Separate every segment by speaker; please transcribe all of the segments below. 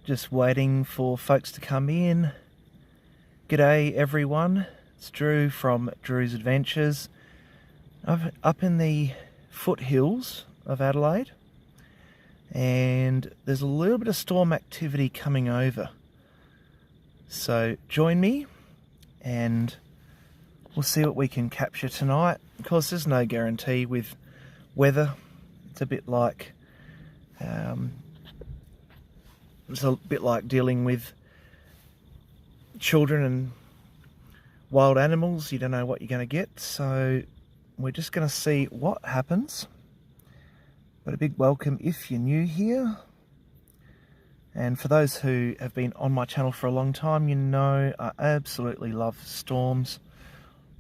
Speaker 1: Just waiting for folks to come in. G'day everyone, it's Drew from Drew's Adventures. I'm up in the foothills of Adelaide, and there's a little bit of storm activity coming over. So join me and we'll see what we can capture tonight. Of course, there's no guarantee with weather. It's a bit like dealing with children and wild animals. You don't know what you're going to get, so we're just going to see what happens. But a big welcome if you're new here, and for those who have been on my channel for a long time, you know I absolutely love storms,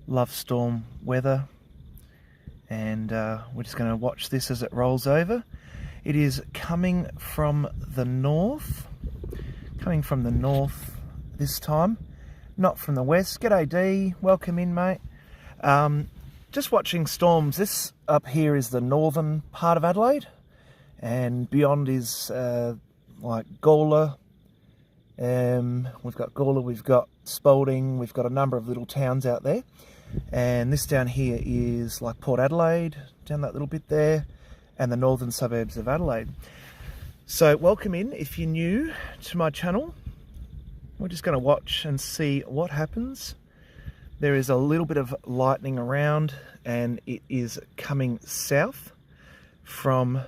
Speaker 1: love storm weather, and we're just going to watch this as it rolls over. It is coming from the north this time, not from the west. G'day D, welcome in mate. Just watching storms. This up here is the northern part of Adelaide, and beyond is like Gawler. We've got Gawler, we've got Spalding, we've got a number of little towns out there, and this down here is like Port Adelaide, down that little bit there, and the northern suburbs of Adelaide. So welcome in if you're new to my channel. We're just going to watch and see what happens. There is a little bit of lightning around, and it is coming south from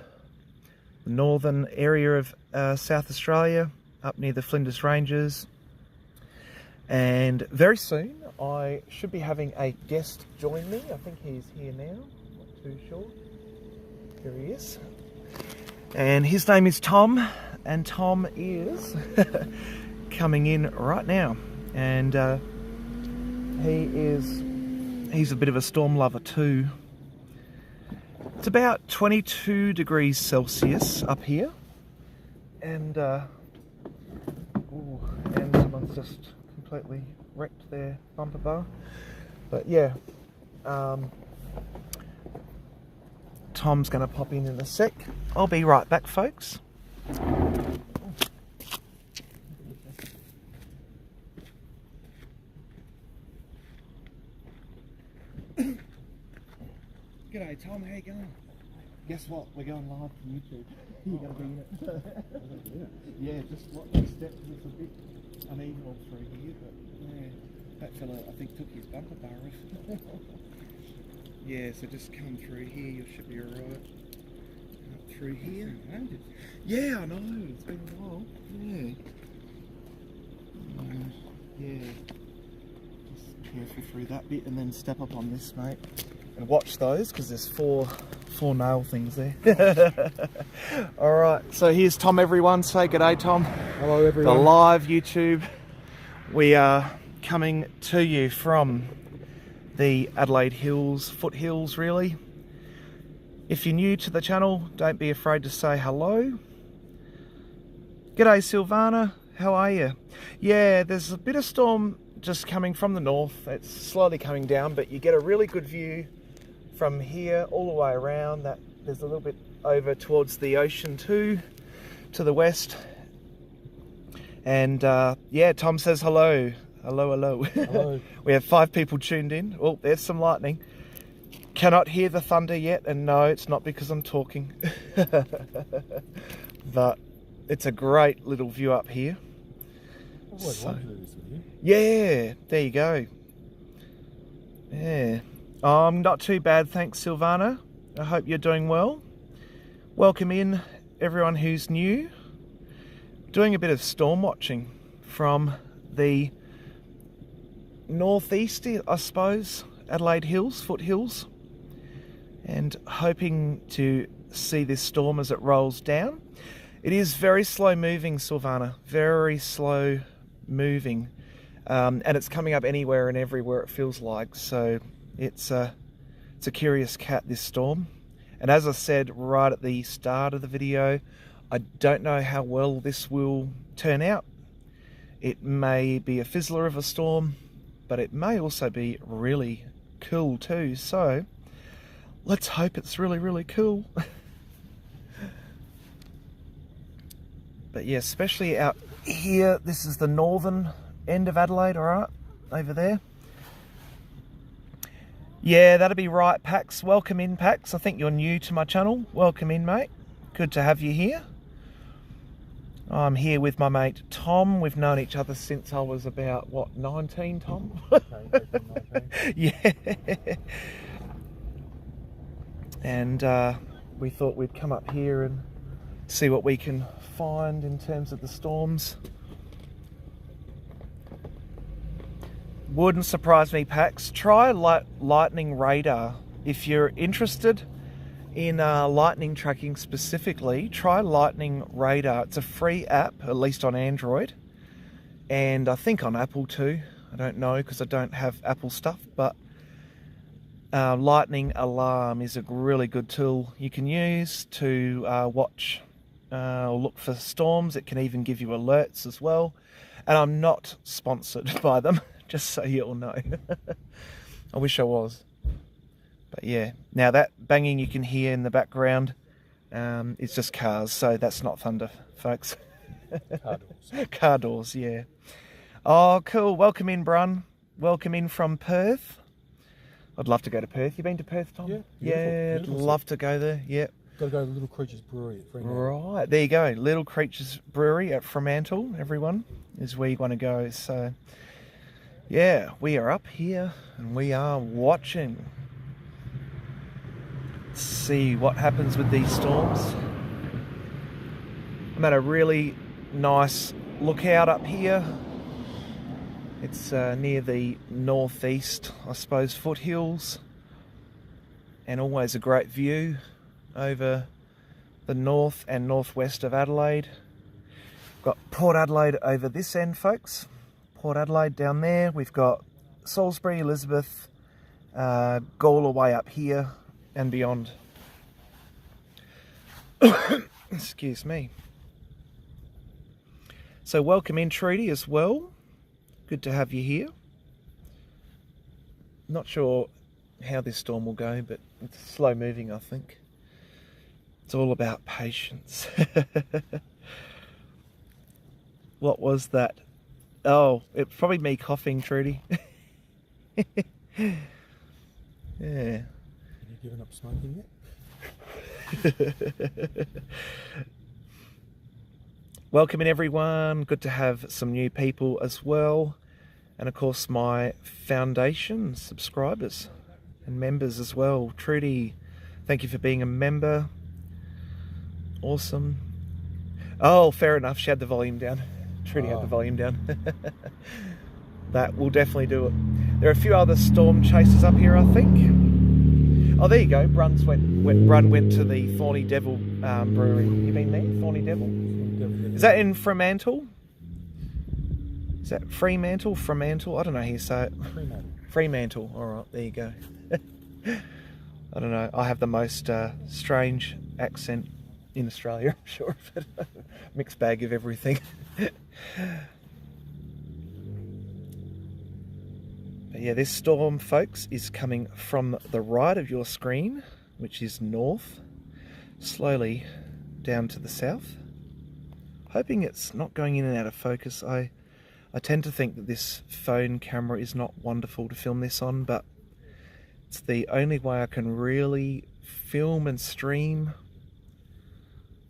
Speaker 1: the northern area of South Australia, up near the Flinders Ranges. And very soon I should be having a guest join me. I think he's here now, not too sure. Here he is. And his name is Tom, and Tom is coming in right now. And he's a bit of a storm lover too. It's about 22 degrees Celsius up here, and someone's just completely wrecked their bumper bar. But yeah, Tom's going to pop in a sec. I'll be right back, folks. G'day Tom, how you going? Guess what? We're going live to YouTube. You're going to be in it. Yeah, just watch the steps. It's a bit uneven all through here, but yeah, that fella I think took his bumper bar off. Yeah, so just come through here, you should be alright. Up through here. Yeah, I know, it's been a while. Yeah. Yeah. Just careful through that bit and then step up on this, mate. And watch those, because there's four nail things there. Alright, so here's Tom everyone. Say g'day Tom.
Speaker 2: Hello everyone.
Speaker 1: The live YouTube. We are coming to you from the Adelaide Hills, foothills really. If you're new to the channel, don't be afraid to say hello. G'day Silvana, how are you? Yeah, there's a bit of storm just coming from the north. It's slowly coming down, but you get a really good view from here all the way around. That there's a little bit over towards the ocean too, to the west. And yeah, Tom says hello. Hello.
Speaker 2: Hello.
Speaker 1: We have 5 people tuned in. Oh, there's some lightning. Cannot hear the thunder yet, and no, it's not because I'm talking. But it's a great little view up here.
Speaker 2: I've always wanted to do this with you.
Speaker 1: Yeah, there you go. Yeah. Not too bad, thanks Silvana. I hope you're doing well. Welcome in everyone who's new. Doing a bit of storm watching from the northeast, I suppose, Adelaide Hills, foothills, and hoping to see this storm as it rolls down. It is very slow moving, Silvana, very slow moving, and it's coming up anywhere and everywhere it feels like, so it's a curious cat, this storm. And as I said right at the start of the video, I don't know how well this will turn out. It may be a fizzler of a storm, but it may also be really cool too, so let's hope it's really, really cool. But yeah, especially out here, this is the northern end of Adelaide, all right, over there. Yeah, that'll be right, Pax. Welcome in, Pax. I think you're new to my channel. Welcome in, mate. Good to have you here. I'm here with my mate Tom. We've known each other since I was about, what, 19, Tom? Yeah. And we thought we'd come up here and see what we can find in terms of the storms. Wouldn't surprise me, Pax. Try lightning radar. If you're interested in lightning tracking specifically, try lightning radar. It's a free app, at least on Android, and I think on Apple too. I don't know because I don't have Apple stuff, but lightning alarm is a really good tool you can use to watch or look for storms. It can even give you alerts as well, and I'm not sponsored by them. Just so you all know. I wish I was. But yeah, now that banging you can hear in the background is just cars, so that's not thunder, folks.
Speaker 2: Car doors.
Speaker 1: Car doors, yeah. Oh, cool. Welcome in, Brun. Welcome in from Perth. I'd love to go to Perth. You been to Perth, Tom?
Speaker 2: Yeah.
Speaker 1: Yeah,
Speaker 2: beautiful.
Speaker 1: I'd love to go there, yeah.
Speaker 2: Got to go to Little Creatures Brewery at Fremantle.
Speaker 1: Right, there you go. Little Creatures Brewery at Fremantle, everyone, is where you want to go, so... Yeah, we are up here and we are watching. Let's see what happens with these storms. I'm at a really nice lookout up here. It's near the northeast, I suppose, foothills, and always a great view over the north and northwest of Adelaide. Got Port Adelaide over this end, folks. Port Adelaide down there. We've got Salisbury, Elizabeth, Galway up here and beyond. Excuse me. So welcome in, Trudy, as well. Good to have you here. Not sure how this storm will go, but it's slow moving, I think. It's all about patience. What was that? Oh, it's probably me coughing, Trudy. Yeah.
Speaker 2: Have you given up smoking yet?
Speaker 1: Welcome in, everyone. Good to have some new people as well. And of course, my foundation subscribers and members as well. Trudy, thank you for being a member. Awesome. Oh, fair enough. She had the volume down. Trudy had the volume down. That will definitely do it. There are a few other storm chasers up here, I think. Oh, there you go. Brun went to the Thorny Devil brewery. You been there? Thorny Devil? Is that in Fremantle? Is that Fremantle? Fremantle? I don't know how you say it. Fremantle. All right, there you go. I don't know. I have the most strange accent in Australia, I'm sure of it. Mixed bag of everything. But yeah, this storm, folks, is coming from the right of your screen, which is north, slowly down to the south. Hoping it's not going in and out of focus. I tend to think that this phone camera is not wonderful to film this on, but it's the only way I can really film and stream.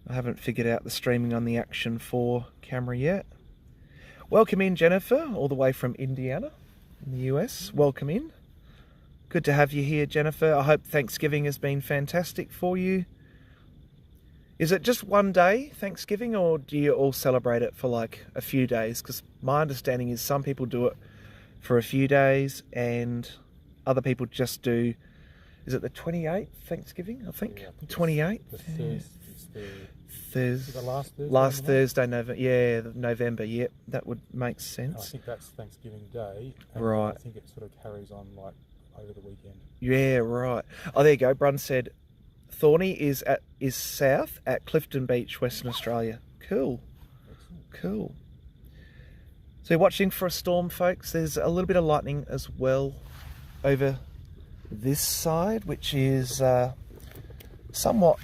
Speaker 1: I haven't figured out the streaming on the Action 4 camera yet. Welcome in, Jennifer, all the way from Indiana in the US. Welcome in. Good to have you here, Jennifer. I hope Thanksgiving has been fantastic for you. Is it just one day, Thanksgiving, or do you all celebrate it for like a few days? Because my understanding is some people do it for a few days and other people just do, is it the 28th Thanksgiving, I think?
Speaker 2: Yeah, I think
Speaker 1: 28th? Last Thursday, November, yep, that would make sense.
Speaker 2: I think that's Thanksgiving Day.
Speaker 1: Right.
Speaker 2: I think it sort of carries on like over the weekend.
Speaker 1: Yeah, right. Oh, there you go. Brun said Thorny is south at Clifton Beach, Western Australia. Cool.
Speaker 2: Excellent.
Speaker 1: Cool. So you're watching for a storm, folks. There's a little bit of lightning as well over this side, which is somewhat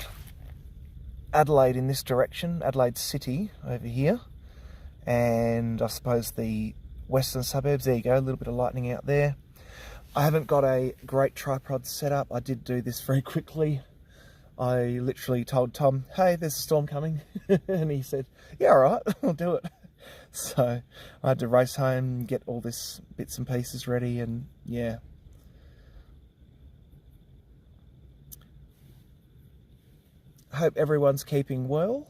Speaker 1: Adelaide in this direction, Adelaide City over here, and I suppose the western suburbs. There you go, a little bit of lightning out there. I haven't got a great tripod set up. I did do this very quickly. I literally told Tom, hey, there's a storm coming. And he said, yeah, all right, I'll do it. So I had to race home, get all this bits and pieces ready, and yeah. Hope everyone's keeping well.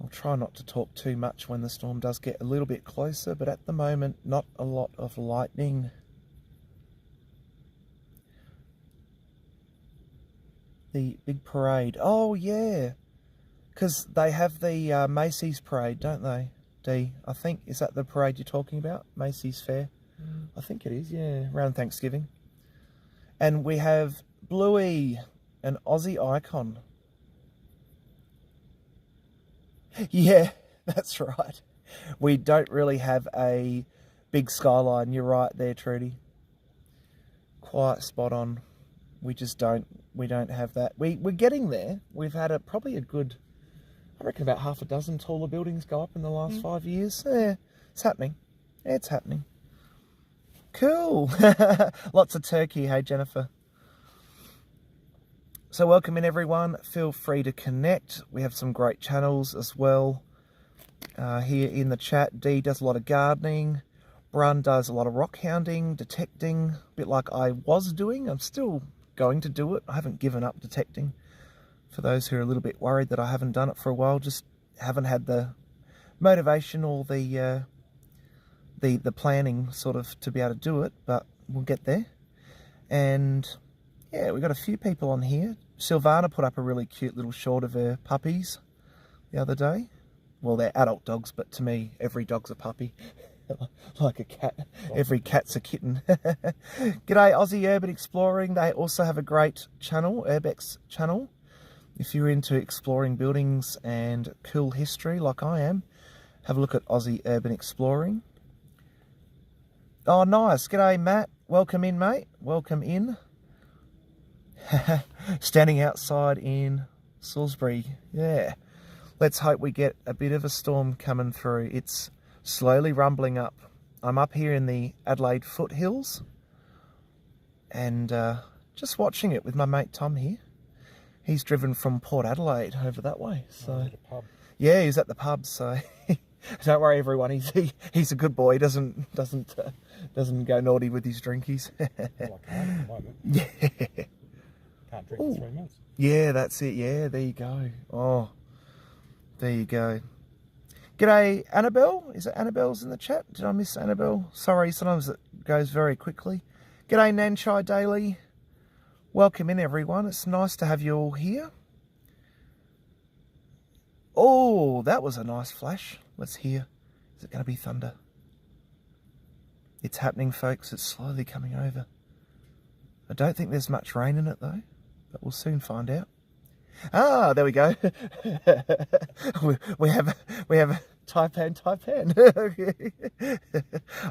Speaker 1: I'll try not to talk too much when the storm does get a little bit closer, but at the moment, not a lot of lightning. The big parade. Oh, yeah. Because they have the Macy's parade, don't they, Dee? I think, is that the parade you're talking about? Macy's Fair? I think it is, yeah, around Thanksgiving. And we have Bluey, an Aussie icon. Yeah, that's right. We don't really have a big skyline. You're right there, Trudy. Quite spot on. We just don't. We don't have that. We're getting there. We've had probably a good, I reckon, about half a dozen taller buildings go up in the last 5 years. Yeah, it's happening. It's happening. Cool. Lots of turkey, hey Jennifer. So welcome in everyone, feel free to connect. We have some great channels as well here in the chat. Dee does a lot of gardening, Brun does a lot of rock hounding, detecting, a bit like I was doing. I'm still going to do it. I haven't given up detecting. For those who are a little bit worried that I haven't done it for a while, just haven't had the motivation or the planning sort of to be able to do it, but we'll get there. And yeah, we've got a few people on here. Silvana put up a really cute little short of her puppies the other day. Well, they're adult dogs, but to me, every dog's a puppy. Like a cat. Every cat's a kitten. G'day, Aussie Urban Exploring. They also have a great channel, Urbex channel. If you're into exploring buildings and cool history like I am, have a look at Aussie Urban Exploring. Oh, nice. G'day, Matt. Welcome in, mate. Welcome in. Standing outside in Salisbury. Yeah. Let's hope we get a bit of a storm coming through. It's slowly rumbling up. I'm up here in the Adelaide foothills and just watching it with my mate Tom here. He's driven from Port Adelaide over that way. So yeah, he's at the pub. So don't worry, everyone. He's a good boy. He doesn't go naughty with his drinkies.
Speaker 2: Well, I can't at the moment.
Speaker 1: Yeah.
Speaker 2: Can't drink for 3 months.
Speaker 1: Yeah, that's it. Yeah, there you go. Oh, there you go. G'day, Annabelle. Is it Annabelle's in the chat? Did I miss Annabelle? Sorry, sometimes it goes very quickly. G'day, Nanchai Daily. Welcome in, everyone. It's nice to have you all here. Oh, that was a nice flash. Let's hear. Is it going to be thunder? It's happening, folks. It's slowly coming over. I don't think there's much rain in it, though. But we'll soon find out. Ah, there we go. we have Taipan.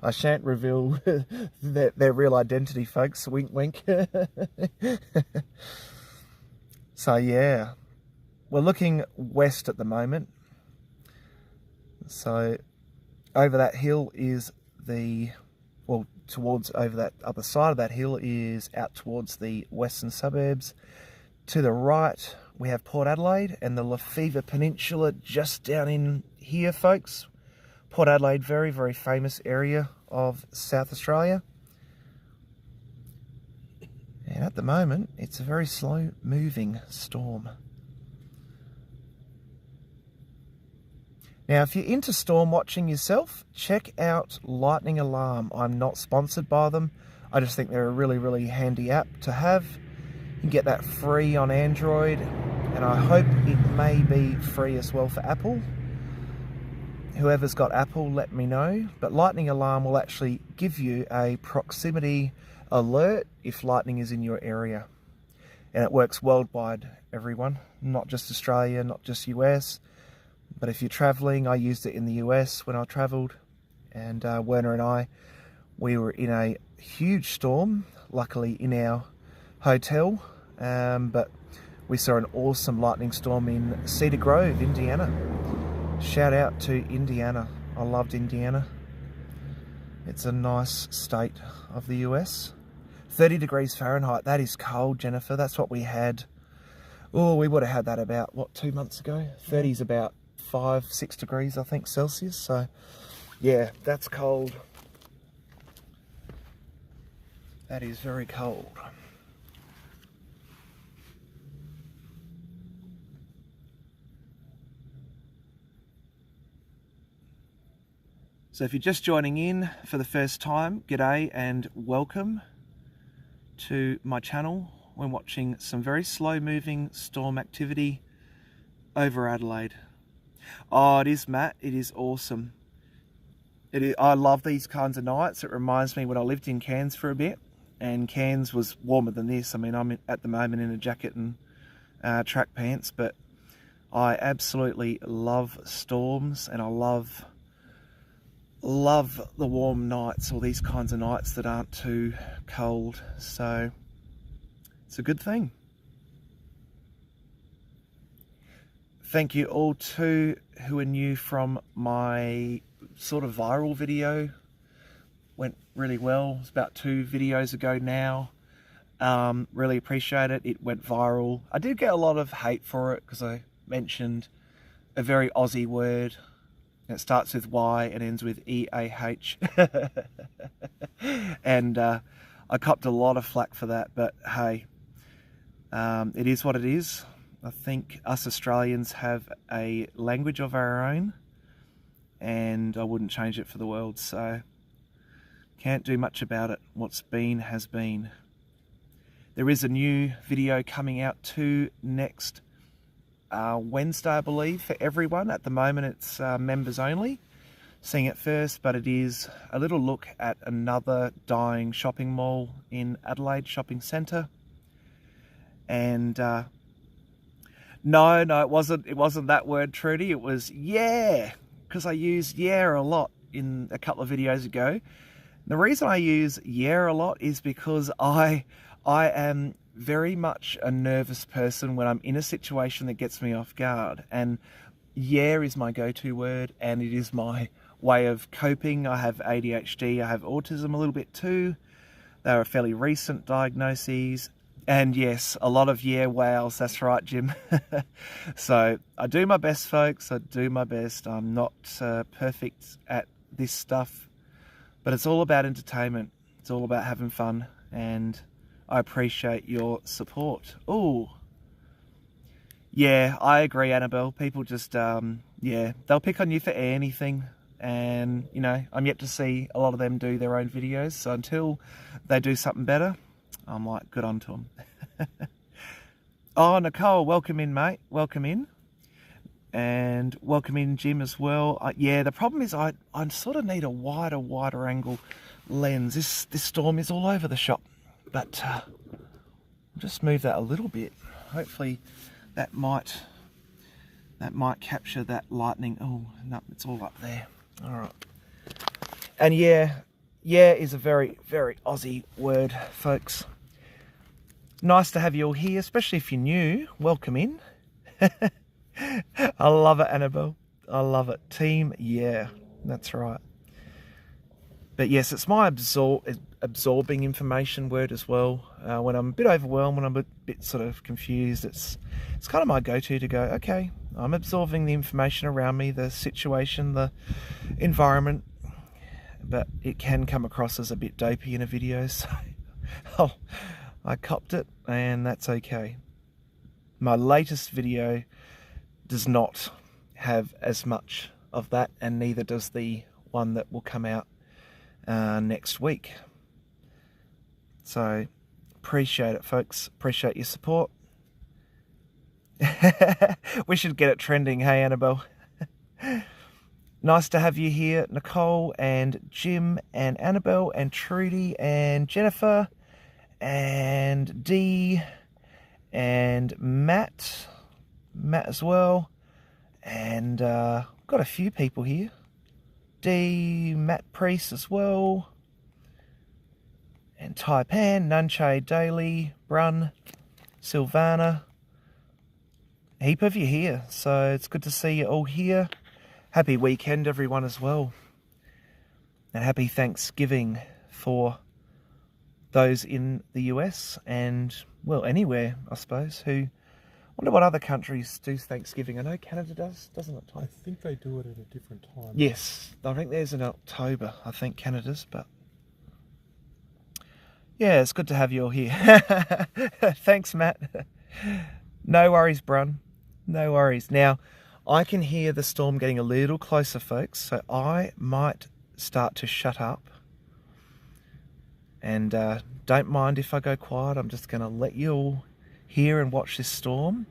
Speaker 1: I shan't reveal their real identity, folks. Wink, wink. So yeah, we're looking west at the moment. So over that hill is towards over that other side of that hill is out towards the western suburbs. To the right, we have Port Adelaide and the Lefevre Peninsula just down in here, folks. Port Adelaide, very, very famous area of South Australia. And at the moment, it's a very slow-moving storm. Now, if you're into storm watching yourself, check out Lightning Alarm. I'm not sponsored by them. I just think they're a really, really handy app to have. You can get that free on Android, and I hope it may be free as well for Apple. Whoever's got Apple, let me know. But Lightning Alarm will actually give you a proximity alert if lightning is in your area. And it works worldwide, everyone. Not just Australia, not just US. But if you're travelling, I used it in the US when I travelled. And Werner and I, we were in a huge storm, luckily in our hotel. But we saw an awesome lightning storm in Cedar Grove, Indiana. Shout out to Indiana. I loved Indiana. It's a nice state of the US. 30 degrees Fahrenheit, that is cold, Jennifer. That's what we had. Oh, we would have had that about, what, 2 months ago? 30 is about 5-6 degrees, I think, Celsius. So, yeah, that's cold. That is very cold. So if you're just joining in for the first time, g'day and welcome to my channel. We're watching some very slow moving storm activity over Adelaide. Oh, it is, Matt. It is awesome. I love these kinds of nights. It reminds me when I lived in Cairns for a bit, and Cairns was warmer than this. I mean, I'm at the moment in a jacket and track pants, but I absolutely love storms, and I love the warm nights, or these kinds of nights that aren't too cold. So it's a good thing. Thank you all too who are new from my sort of viral video. Went really well. It's about 2 videos ago now. Really appreciate it. It went viral. I did get a lot of hate for it because I mentioned a very Aussie word. It starts with Y and ends with E-A-H. And I copped a lot of flack for that, but hey, it is what it is. I think us Australians have a language of our own, and I wouldn't change it for the world, so can't do much about it. What's been has been. There is a new video coming out too next Wednesday, I believe, for everyone. At the moment it's members only seeing it first, but it is a little look at another dying shopping mall in Adelaide Shopping Centre. And no, it wasn't that word, Trudy. It was yeah, because I used yeah a lot in a couple of videos ago. The reason I use yeah a lot is because I am very much a nervous person when I'm in a situation that gets me off guard, and yeah is my go-to word, and it is my way of coping. I have ADHD, I have autism a little bit too. They are fairly recent diagnoses, and yes, a lot of yeah wows. That's right, Jim. So I do my best, folks. I do my best. I'm not perfect at this stuff, but it's all about entertainment. It's all about having fun, and I appreciate your support. Oh, yeah, I agree, Annabelle. People just, yeah, they'll pick on you for anything. And, you know, I'm yet to see a lot of them do their own videos. So until they do something better, I'm like, good on to them. Oh, Nicole, welcome in, mate. Welcome in. And welcome in, Jim, as well. Yeah, the problem is I sort of need a wider angle lens. This storm is all over the shop. But I'll just move that a little bit. Hopefully that might capture that lightning. Oh, no, it's all up there. All right. And yeah is a very, very Aussie word, folks. Nice to have you all here, especially if you're new. Welcome in. I love it, Annabelle. I love it. Team, yeah, that's right. But yes, it's my absorbing information word as well. When I'm a bit overwhelmed, when I'm a bit sort of confused, it's kind of my go-to to go, okay, I'm absorbing the information around me, the situation, the environment, but it can come across as a bit dopey in a video, so I copped it, and that's okay. My latest video does not have as much of that, and neither does the one that will come out next week. So appreciate it, folks. Appreciate your support. We should get it trending, hey, Annabelle. Nice to have you here, Nicole and Jim and Annabelle and Trudy and Jennifer and Dee and Matt as well. And got a few people here. Dee, Matt Priest as well. And Taipan, Nunche Daily, Brun, Silvana, heap of you here, so it's good to see you all here. Happy weekend, everyone, as well. And happy Thanksgiving for those in the US and, well, anywhere, I suppose, who... wonder what other countries do Thanksgiving. I know Canada does, doesn't it, Tom?
Speaker 2: I think they do it at a different time.
Speaker 1: Yes, I think there's in October, I think Canada's, but... yeah, it's good to have you all here. Thanks, Matt. No worries, Brun. No worries. Now, I can hear the storm getting a little closer, folks, so I might start to shut up. And don't mind if I go quiet. I'm just going to let you all hear and watch this storm.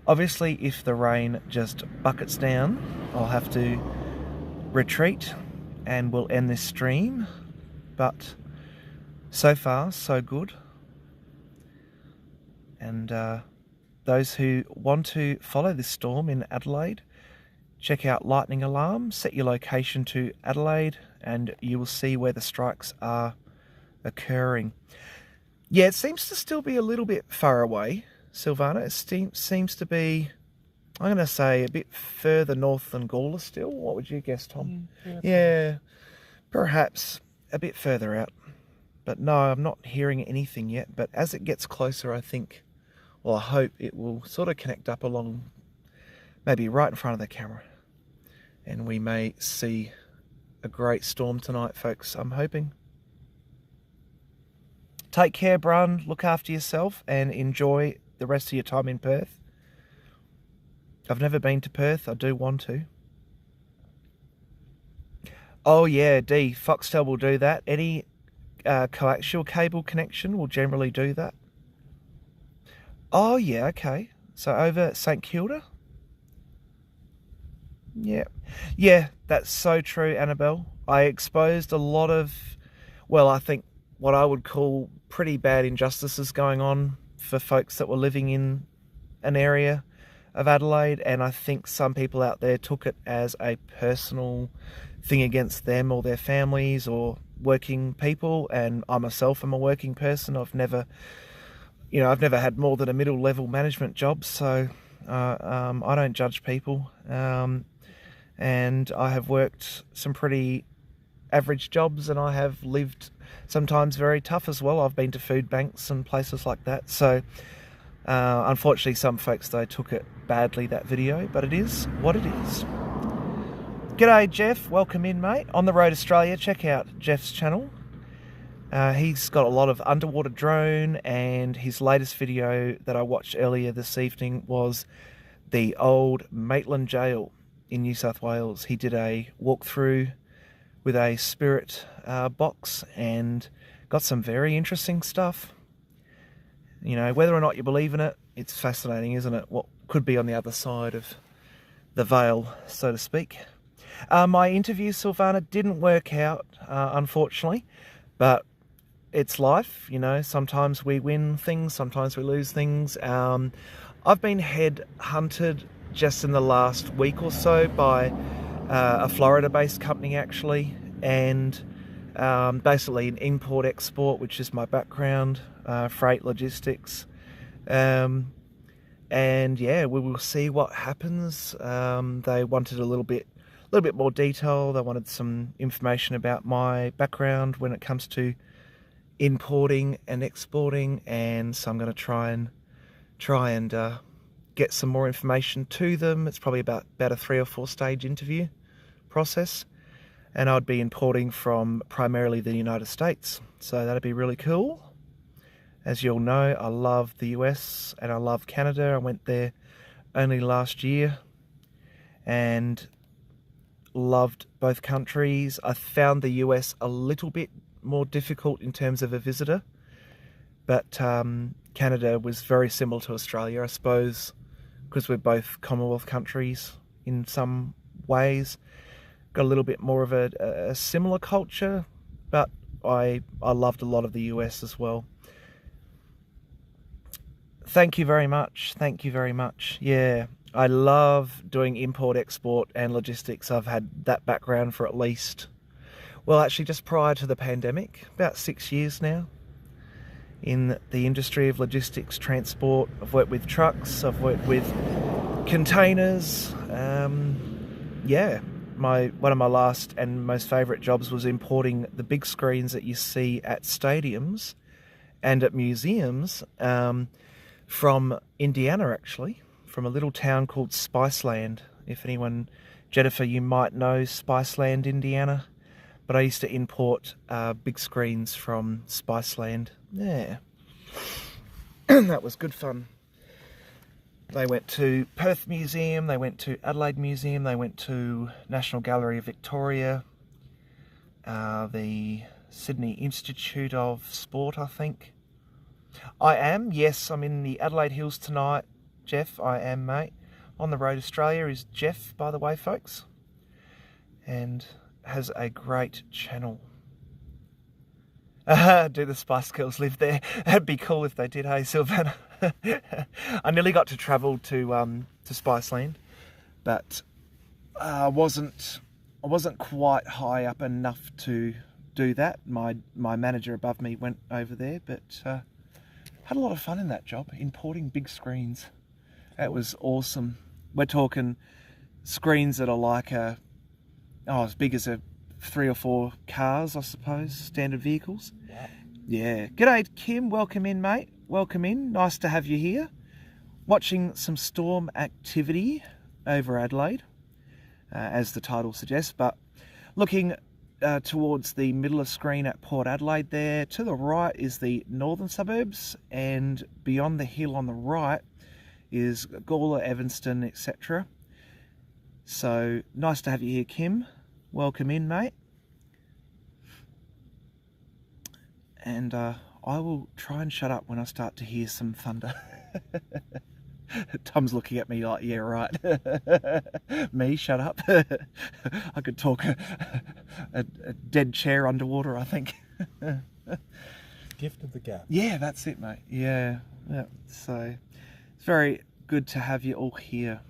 Speaker 1: Obviously, if the rain just buckets down, I'll have to retreat and we'll end this stream. But so far, so good. And those who want to follow this storm in Adelaide, check out Lightning Alarm, set your location to Adelaide, and you will see where the strikes are occurring. Yeah, it seems to still be a little bit far away, Silvana. It seems to be, I'm going to say, a bit further north than Gawler still. What would you guess, Tom? Yeah, perhaps a bit further out. But no, I'm not hearing anything yet. But as it gets closer, I think, well, I hope it will sort of connect up along, maybe right in front of the camera. And we may see a great storm tonight, folks. I'm hoping. Take care, Brun. Look after yourself and enjoy the rest of your time in Perth. I've never been to Perth. I do want to. Oh, yeah, D. Foxtel will do that. Any coaxial cable connection will generally do that. Oh, yeah, okay. So over St Kilda? Yeah. Yeah, that's so true, Annabelle. I exposed a lot of, well, I think what I would call pretty bad injustices going on for folks that were living in an area of Adelaide, and I think some people out there took it as a personal thing against them or their families or working people, and I myself am a working person. I've never had more than a middle-level management job, so I don't judge people, and I have worked some pretty average jobs, and I have lived sometimes very tough as well. I've been to food banks and places like that. So unfortunately, some folks, though, took it badly, that video, but it is what it is. G'day, Jeff. Welcome in, mate. On the Road Australia, check out Jeff's channel. He's got a lot of underwater drone, and his latest video that I watched earlier this evening was the old Maitland Jail in New South Wales. He did a walkthrough with a spirit box and got some very interesting stuff. You know, whether or not you believe in it, it's fascinating, isn't it? What could be on the other side of the veil, so to speak. My interview, Silvana, didn't work out, unfortunately, but it's life, you know. Sometimes we win things, sometimes we lose things. I've been head-hunted just in the last week or so by a Florida-based company, actually, and basically an import-export, which is my background, freight logistics, and yeah, we will see what happens. They wanted a little bit more detail. They wanted some information about my background when it comes to importing and exporting, and so I'm going to try and get some more information to them. It's probably about a 3 or 4 stage interview process, and I'd be importing from primarily the United States, so that'd be really cool. As you'll know, I love the US and I love Canada. I went there only last year and loved both countries. I found the US a little bit more difficult in terms of a visitor, but Canada was very similar to Australia, I suppose, because we're both Commonwealth countries in some ways. Got a little bit more of a similar culture, but I loved a lot of the US as well. Thank you very much. Thank you very much. Yeah, I love doing import, export and logistics. I've had that background for at least, well, actually just prior to the pandemic, about 6 years now in the industry of logistics, transport. I've worked with trucks, I've worked with containers. Yeah, one of my last and most favourite jobs was importing the big screens that you see at stadiums and at museums from Indiana, actually, from a little town called Spiceland. If anyone, Jennifer, you might know Spiceland, Indiana, but I used to import big screens from Spiceland. Yeah, that was good fun. They went to Perth Museum, they went to Adelaide Museum, they went to National Gallery of Victoria, the Sydney Institute of Sport, I think. Yes, I'm in the Adelaide Hills tonight. Jeff, I am, mate. On the road Australia is Jeff, by the way, folks. And has a great channel. Do the Spice Girls live there? That'd be cool if they did, hey, Sylvana? I nearly got to travel to Spiceland, but I wasn't quite high up enough to do that. My manager above me went over there, but had a lot of fun in that job, importing big screens. That was awesome. We're talking screens that are like as big as 3 or 4 cars, I suppose, standard vehicles. Yeah. G'day, Kim. Welcome in, mate. Welcome in. Nice to have you here. Watching some storm activity over Adelaide, as the title suggests, but looking towards the middle of screen at Port Adelaide there. To the right is the northern suburbs, and beyond the hill on the right is Gawler, Evanston, etc. So nice to have you here, Kim. Welcome in, mate. And I will try and shut up when I start to hear some thunder. Tom's looking at me like, yeah, right. Me, shut up. I could talk a dead chair underwater, I think.
Speaker 2: Gift of the gab.
Speaker 1: Yeah, that's it, mate. Yeah. So it's very good to have you all here.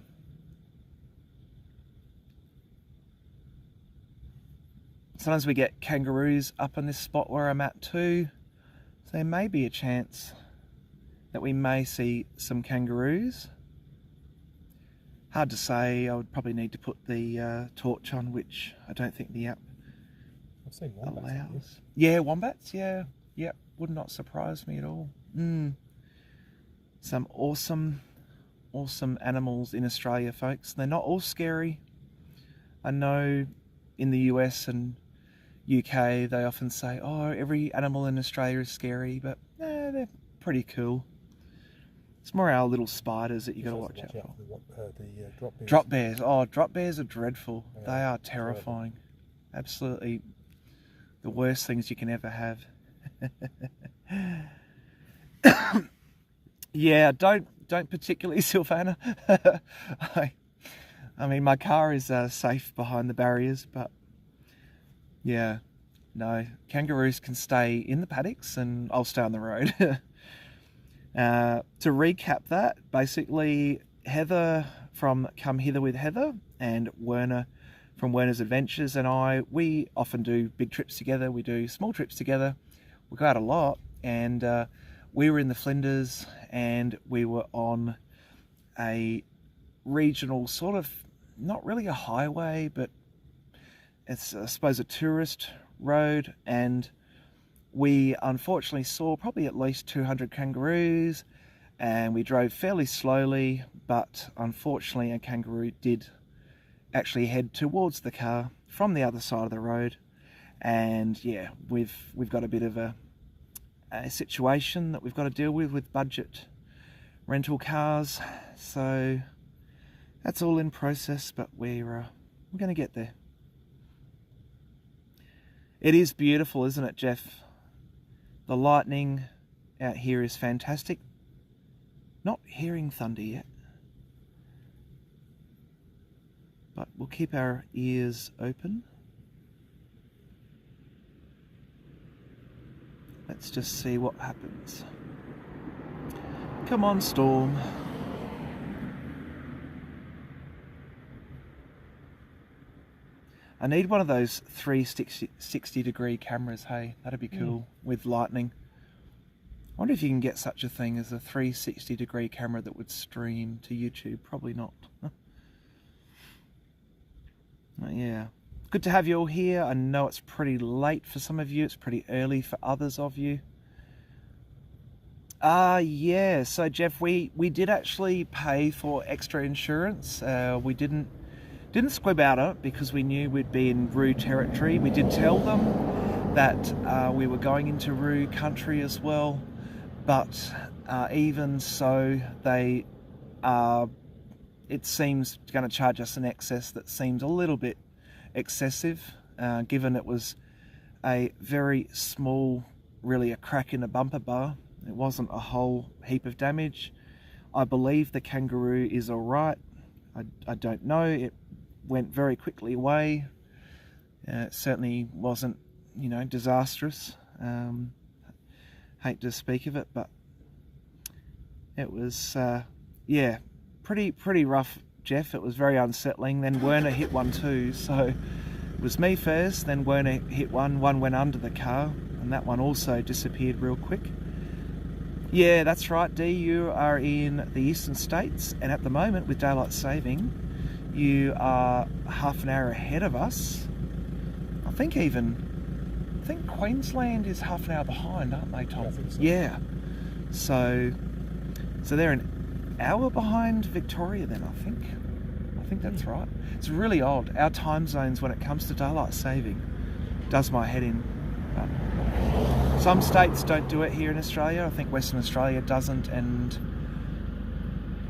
Speaker 1: Sometimes we get kangaroos up in this spot where I'm at too. So there may be a chance that we may see some kangaroos. Hard to say. I would probably need to put the torch on, which I don't think the app
Speaker 2: I've seen wombats
Speaker 1: allows. Yeah, wombats, yeah. Yep, would not surprise me at all. Some awesome animals in Australia, folks. They're not all scary. I know in the US and UK they often say, oh, every animal in Australia is scary, but they're pretty cool. It's more our little spiders that you got to watch out for.
Speaker 2: The drop bears.
Speaker 1: Drop bears. Oh, drop bears are dreadful.
Speaker 2: Yeah,
Speaker 1: they are terrifying. Absolutely the worst things you can ever have. Yeah, don't particularly, Sylvana. I mean, my car is safe behind the barriers, but yeah, no, kangaroos can stay in the paddocks and I'll stay on the road. To recap that, basically Heather from Come Hither with Heather and Werner from Werner's Adventures and we often do big trips together. We do small trips together. We go out a lot, and we were in the Flinders and we were on a regional sort of, not really a highway, but it's, I suppose, a tourist road, and we unfortunately saw probably at least 200 kangaroos, and we drove fairly slowly, but unfortunately a kangaroo did actually head towards the car from the other side of the road. And yeah, we've got a bit of a situation that we've got to deal with budget rental cars, so that's all in process, but we're going to get there. It is beautiful, isn't it, Jeff? The lightning out here is fantastic. Not hearing thunder yet, but we'll keep our ears open. Let's just see what happens. Come on, storm. I need one of those 360-degree cameras, hey? That'd be cool, with lightning. I wonder if you can get such a thing as a 360-degree camera that would stream to YouTube. Probably not. But yeah. Good to have you all here. I know it's pretty late for some of you. It's pretty early for others of you. Yeah. So Jeff, we did actually pay for extra insurance. We didn't squib out it because we knew we'd be in Roo territory. We did tell them that we were going into Roo country as well. But even so, they it seems going to charge us an excess that seems a little bit excessive, given it was a very small, really a crack in a bumper bar. It wasn't a whole heap of damage. I believe the kangaroo is all right. I don't know. It went very quickly away. It certainly wasn't, you know, disastrous. Hate to speak of it, but it was, yeah, pretty rough, Jeff. It was very unsettling. Then Werner hit one too, so it was me first, then Werner hit one went under the car, and that one also disappeared real quick. Yeah, that's right, Dee, you are in the eastern states, and at the moment, with daylight saving, you are half an hour ahead of us. I think Queensland is half an hour behind, aren't they, Tom?
Speaker 2: I think so.
Speaker 1: Yeah. So they're an hour behind Victoria then, I think. I think that's right. It's really odd. Our time zones when it comes to daylight saving does my head in. But some states don't do it here in Australia. I think Western Australia doesn't, and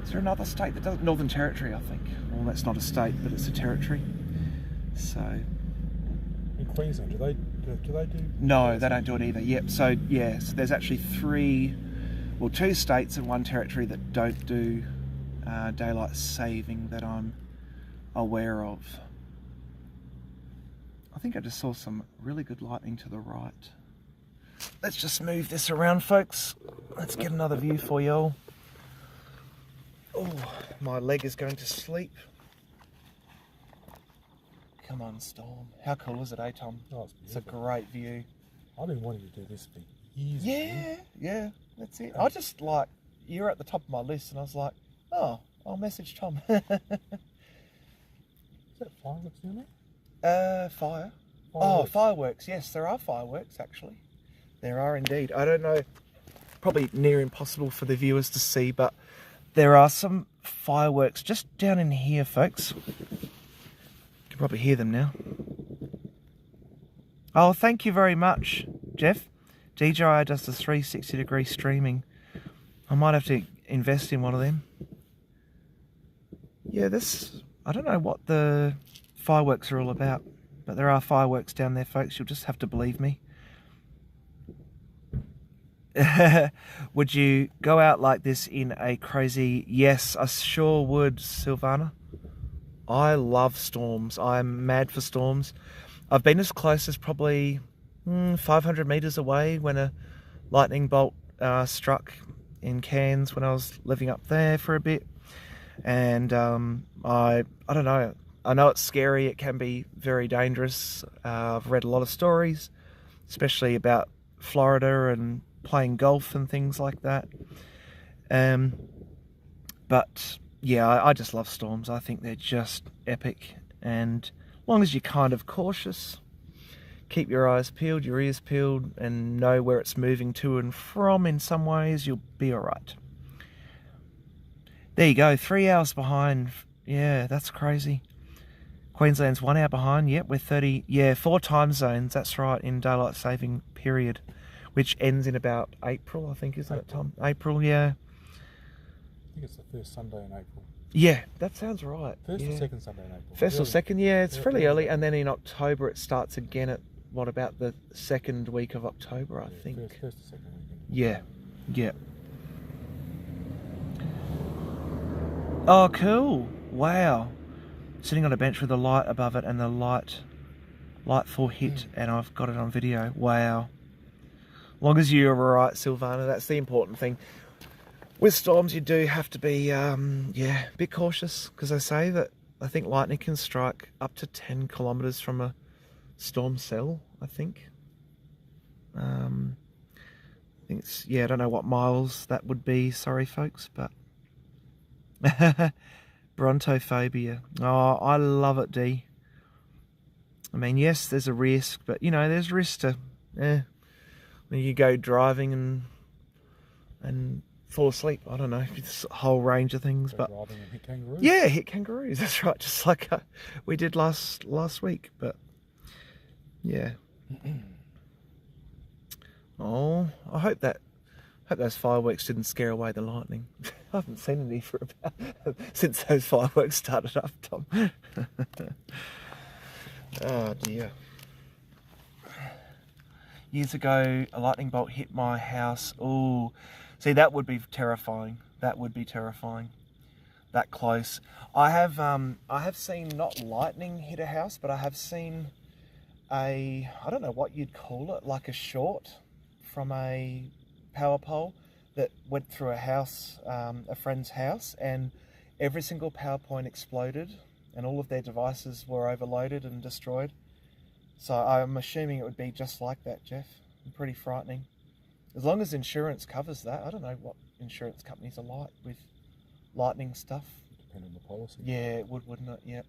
Speaker 1: is there another state that doesn't? Northern Territory, I think. Well, that's not a state, but it's a territory. So
Speaker 2: In Queensland, do they do?
Speaker 1: no, they don't do it either. Yep. So yeah, so there's actually two states and one territory that don't do daylight saving that I'm aware of. I think I just saw some really good lightning to the right. Let's just move this around, folks. Let's get another view for y'all. Oh, my leg is going to sleep. Come on, Storm. How cool is it, eh, Tom?
Speaker 2: Oh,
Speaker 1: it's a great view.
Speaker 2: I've been wanting to do this for years.
Speaker 1: Yeah, that's it. I just you're at the top of my list, and I was like, oh, I'll message Tom.
Speaker 2: Is that fireworks down there?
Speaker 1: Fire.
Speaker 2: Fireworks.
Speaker 1: Oh, fireworks. Yes, there are fireworks, actually. There are indeed. I don't know, probably near impossible for the viewers to see, but there are some fireworks just down in here, folks. You can probably hear them now. Oh, thank you very much, Jeff. DJI does the 360-degree streaming. I might have to invest in one of them. Yeah, I don't know what the fireworks are all about, but there are fireworks down there, folks. You'll just have to believe me. Would you go out like this in a crazy... Yes, I sure would, Silvana. I love storms. I'm mad for storms. I've been as close as probably 500 metres away when a lightning bolt struck in Cairns when I was living up there for a bit. And I don't know. I know it's scary. It can be very dangerous. I've read a lot of stories, especially about Florida and playing golf and things like that. But yeah, I just love storms. I think they're just epic. And as long as you're kind of cautious, keep your eyes peeled, your ears peeled, and know where it's moving to and from in some ways, you'll be all right. There you go, 3 hours behind. Yeah, that's crazy. Queensland's 1 hour behind. Yep, we're 30. Yeah, 4 time zones. That's right, in daylight saving period, which ends in about April, I think, isn't it, Tom? April, yeah.
Speaker 2: I think it's the first Sunday in April.
Speaker 1: Yeah, that sounds right.
Speaker 2: First or second Sunday in April.
Speaker 1: First or second, yeah, it's fairly early. And then in October it starts again at, what, about the second week of October, I think.
Speaker 2: First or second weekend.
Speaker 1: Yeah. Oh, cool. Wow. Sitting on a bench with a light above it and the light full hit, and I've got it on video. Wow. As long as you're all right, Silvana, that's the important thing. With storms, you do have to be, a bit cautious, because I think lightning can strike up to 10 kilometres from a storm cell, I think. think it's, yeah, I don't know what miles that would be, sorry folks, but brontophobia. Oh, I love it, D. I mean, yes, there's a risk, but you know, there's risk to when you go driving and fall asleep. I don't know, it's a whole range of things, but
Speaker 2: driving and hit kangaroos.
Speaker 1: Yeah, hit kangaroos. That's right, just like we did last week. But yeah. Oh, I hope those fireworks didn't scare away the lightning. I haven't seen any for about since those fireworks started up, Tom. Oh dear. Years ago, a lightning bolt hit my house. Oh, see, that would be terrifying. That would be terrifying. That close. I have seen not lightning hit a house, but I have seen I don't know what you'd call it, like a short from a power pole that went through a house, a friend's house, and every single power point exploded and all of their devices were overloaded and destroyed. So I'm assuming it would be just like that, Jeff. Pretty frightening. As long as insurance covers that. I don't know what insurance companies are like with lightning stuff.
Speaker 2: Depending on the policy.
Speaker 1: Yeah, it would, wouldn't it? Yeah.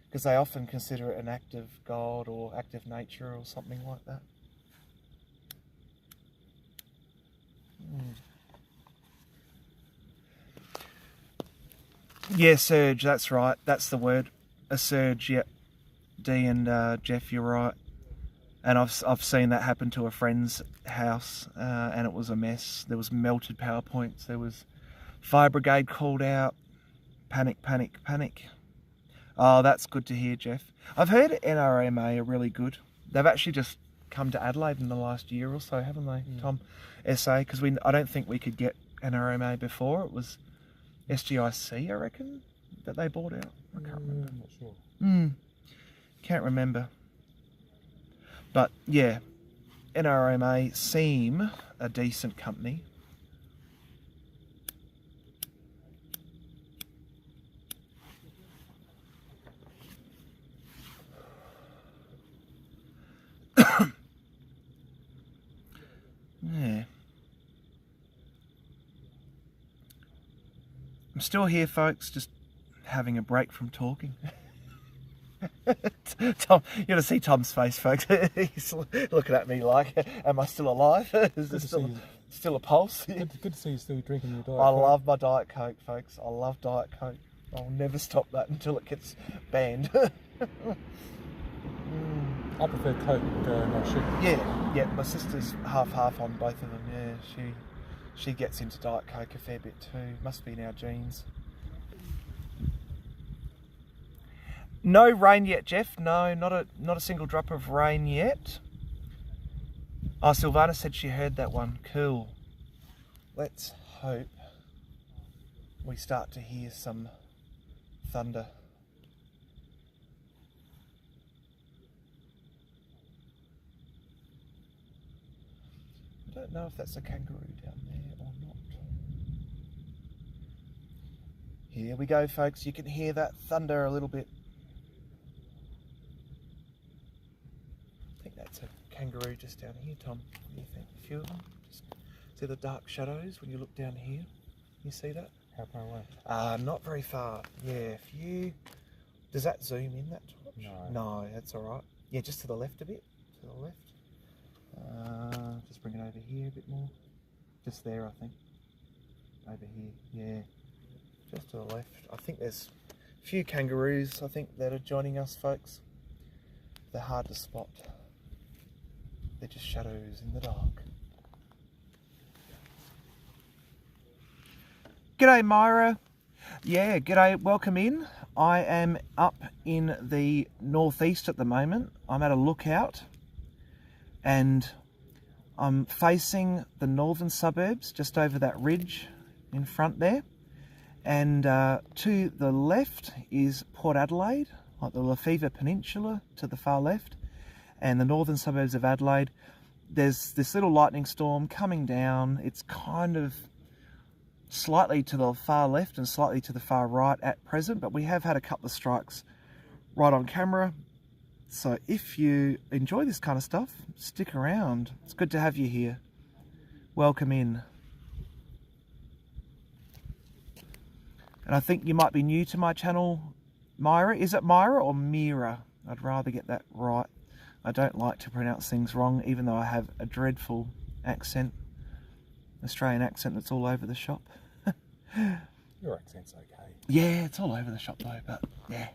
Speaker 1: Because they often consider it an act of God or act of nature or something like that. Yeah, surge, that's right. That's the word. A surge, yep. D and Jeff, you're right. And I've seen that happen to a friend's house, and it was a mess. There was melted power points. There was fire brigade called out. Panic, panic, panic. Oh, that's good to hear, Jeff. I've heard NRMA are really good. They've actually just come to Adelaide in the last year or so, haven't they, Tom? SA, because I don't think we could get NRMA before. It was SGIC, I reckon, that they bought out. I can't remember.
Speaker 2: I'm not sure.
Speaker 1: Can't remember. But yeah, NRMA seem a decent company. Yeah. I'm still here, folks, just having a break from talking. Tom, you got to see Tom's face, folks. He's looking at me like, am I still alive? Is there still a pulse?
Speaker 2: Good to see you still drinking your Diet
Speaker 1: I
Speaker 2: Coke.
Speaker 1: love my Diet Coke, folks. I love Diet Coke. I'll never stop that until it gets banned.
Speaker 2: I prefer Coke, no sugar.
Speaker 1: Yeah. My sister's half on both of them. Yeah, she gets into Diet Coke a fair bit too. Must be in our genes. No rain yet, Jeff. No, not a single drop of rain yet. Oh, Silvana said she heard that one. Cool. Let's hope we start to hear some thunder. I don't know if that's a kangaroo down there or not. Here we go, folks. You can hear that thunder a little bit. I think that's a kangaroo just down here, Tom. What do you think? A few of them? Just see the dark shadows when you look down here? You see that?
Speaker 2: How far away?
Speaker 1: Not very far. Yeah, if you... Does that zoom in that torch?
Speaker 2: No.
Speaker 1: No, that's alright. Yeah, just to the left a bit. To the left. Just bring it over here a bit more. Just there, I think. Over here, yeah. Just to the left. I think there's a few kangaroos, I think, that are joining us, folks. They're hard to spot. They're just shadows in the dark. G'day, Myra. Yeah, g'day, welcome in. I am up in the northeast at the moment. I'm at a lookout and I'm facing the northern suburbs, just over that ridge in front there. And to the left is Port Adelaide, like the Lefevre Peninsula to the far left, and the northern suburbs of Adelaide. There's this little lightning storm coming down. It's kind of slightly to the far left and slightly to the far right at present, but we have had a couple of strikes right on camera. So if you enjoy this kind of stuff, stick around. It's good to have you here. welcome in. And I think you might be new to my channel, Myra. Is it Myra or Mira? I'd rather get that right. I don't like to pronounce things wrong, even though I have a dreadful accent, Australian accent that's all over the shop.
Speaker 2: Your accent's okay.
Speaker 1: Yeah, it's all over the shop though, but yeah.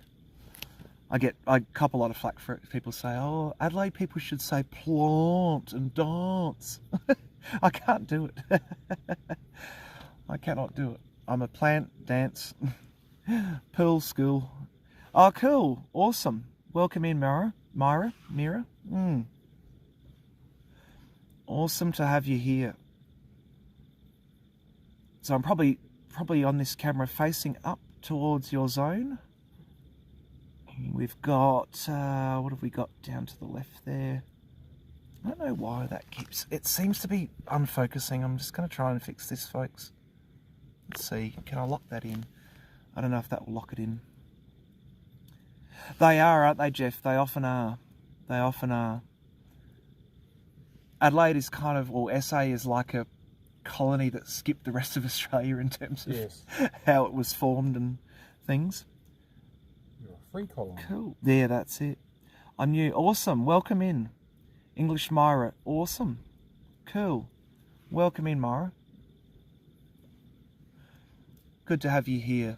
Speaker 1: I cop a lot of flack for it. People say, oh, Adelaide people should say plant and dance. I can't do it. I cannot do it. I'm a plant, dance, pool, school. Oh, cool. Awesome. Welcome in, Mira. Awesome to have you here. So I'm probably on this camera facing up towards your zone. We've got, what have we got down to the left there? I don't know why that keeps, it seems to be unfocusing. I'm just going to try and fix this, folks. Let's see, can I lock that in? I don't know if that will lock it in. They are, aren't they, Jeff? They often are. They often are. Adelaide is kind of, or SA is like a colony that skipped the rest of Australia in terms of how it was formed and things.
Speaker 2: You're a free colony.
Speaker 1: Cool. Yeah, that's it. I'm new. Awesome. Welcome in. English Myra. Awesome. Cool. Welcome in, Myra. Good to have you here.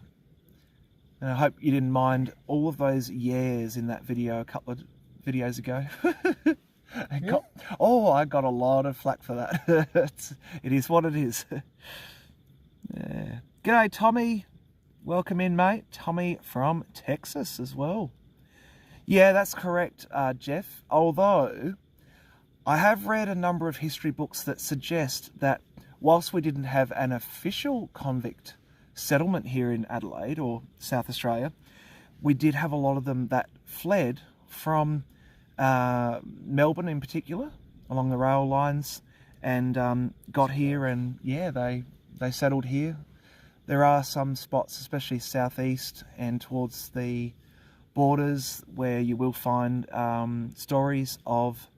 Speaker 1: And I hope you didn't mind all of those yeahs in that video a couple of videos ago. I got a lot of flack for that. It is what it is. Yeah. G'day, Tommy. Welcome in, mate. Tommy from Texas as well. Yeah, that's correct, Jeff. Although, I have read a number of history books that suggest that whilst we didn't have an official convict settlement here in Adelaide or South Australia, we did have a lot of them that fled from Melbourne in particular, along the rail lines, and got here, and yeah, they settled here. There are some spots, especially southeast and towards the borders, where you will find stories of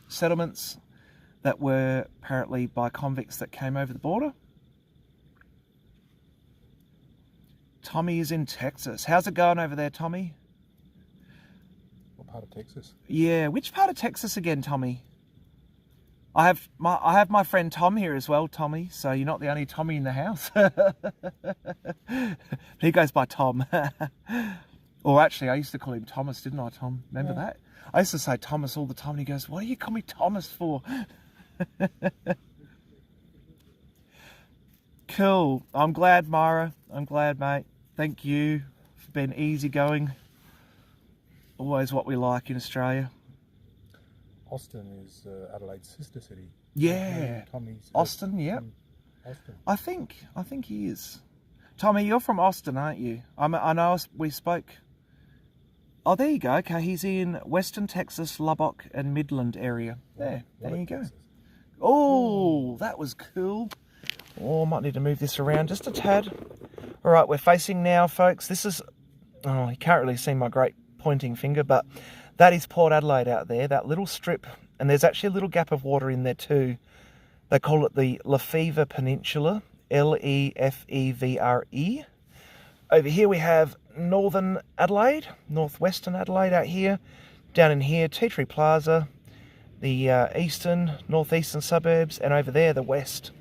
Speaker 1: settlements that were apparently by convicts that came over the border. Tommy is in Texas. How's it going over there, Tommy?
Speaker 2: What part of Texas?
Speaker 1: Yeah, which part of Texas again, Tommy? I have my friend Tom here as well, Tommy. So you're not the only Tommy in the house. He goes by Tom. Or actually, I used to call him Thomas, didn't I, Tom? Remember that? I used to say Thomas all the time, and he goes, "What do you call me Thomas for?" Cool. I'm glad, Myra. I'm glad, mate. Thank you for being easygoing. Always what we like in Australia.
Speaker 2: Austin is Adelaide's sister city.
Speaker 1: Yeah.
Speaker 2: Tommy's
Speaker 1: Austin, yep.
Speaker 2: Austin.
Speaker 1: I think he is. Tommy, you're from Austin, aren't you? I know we spoke. Oh, there you go. Okay, he's in Western Texas, Lubbock and Midland area. There you go. Oh, that was cool. Oh, I might need to move this around just a tad. All right, we're facing now, folks. This is, oh, you can't really see my great pointing finger, but that is Port Adelaide out there, that little strip. And there's actually a little gap of water in there too. They call it the Lefevre Peninsula, Lefevre. Over here we have Northern Adelaide, Northwestern Adelaide out here. Down in here, Tea Tree Plaza, the northeastern suburbs, and over there, the west.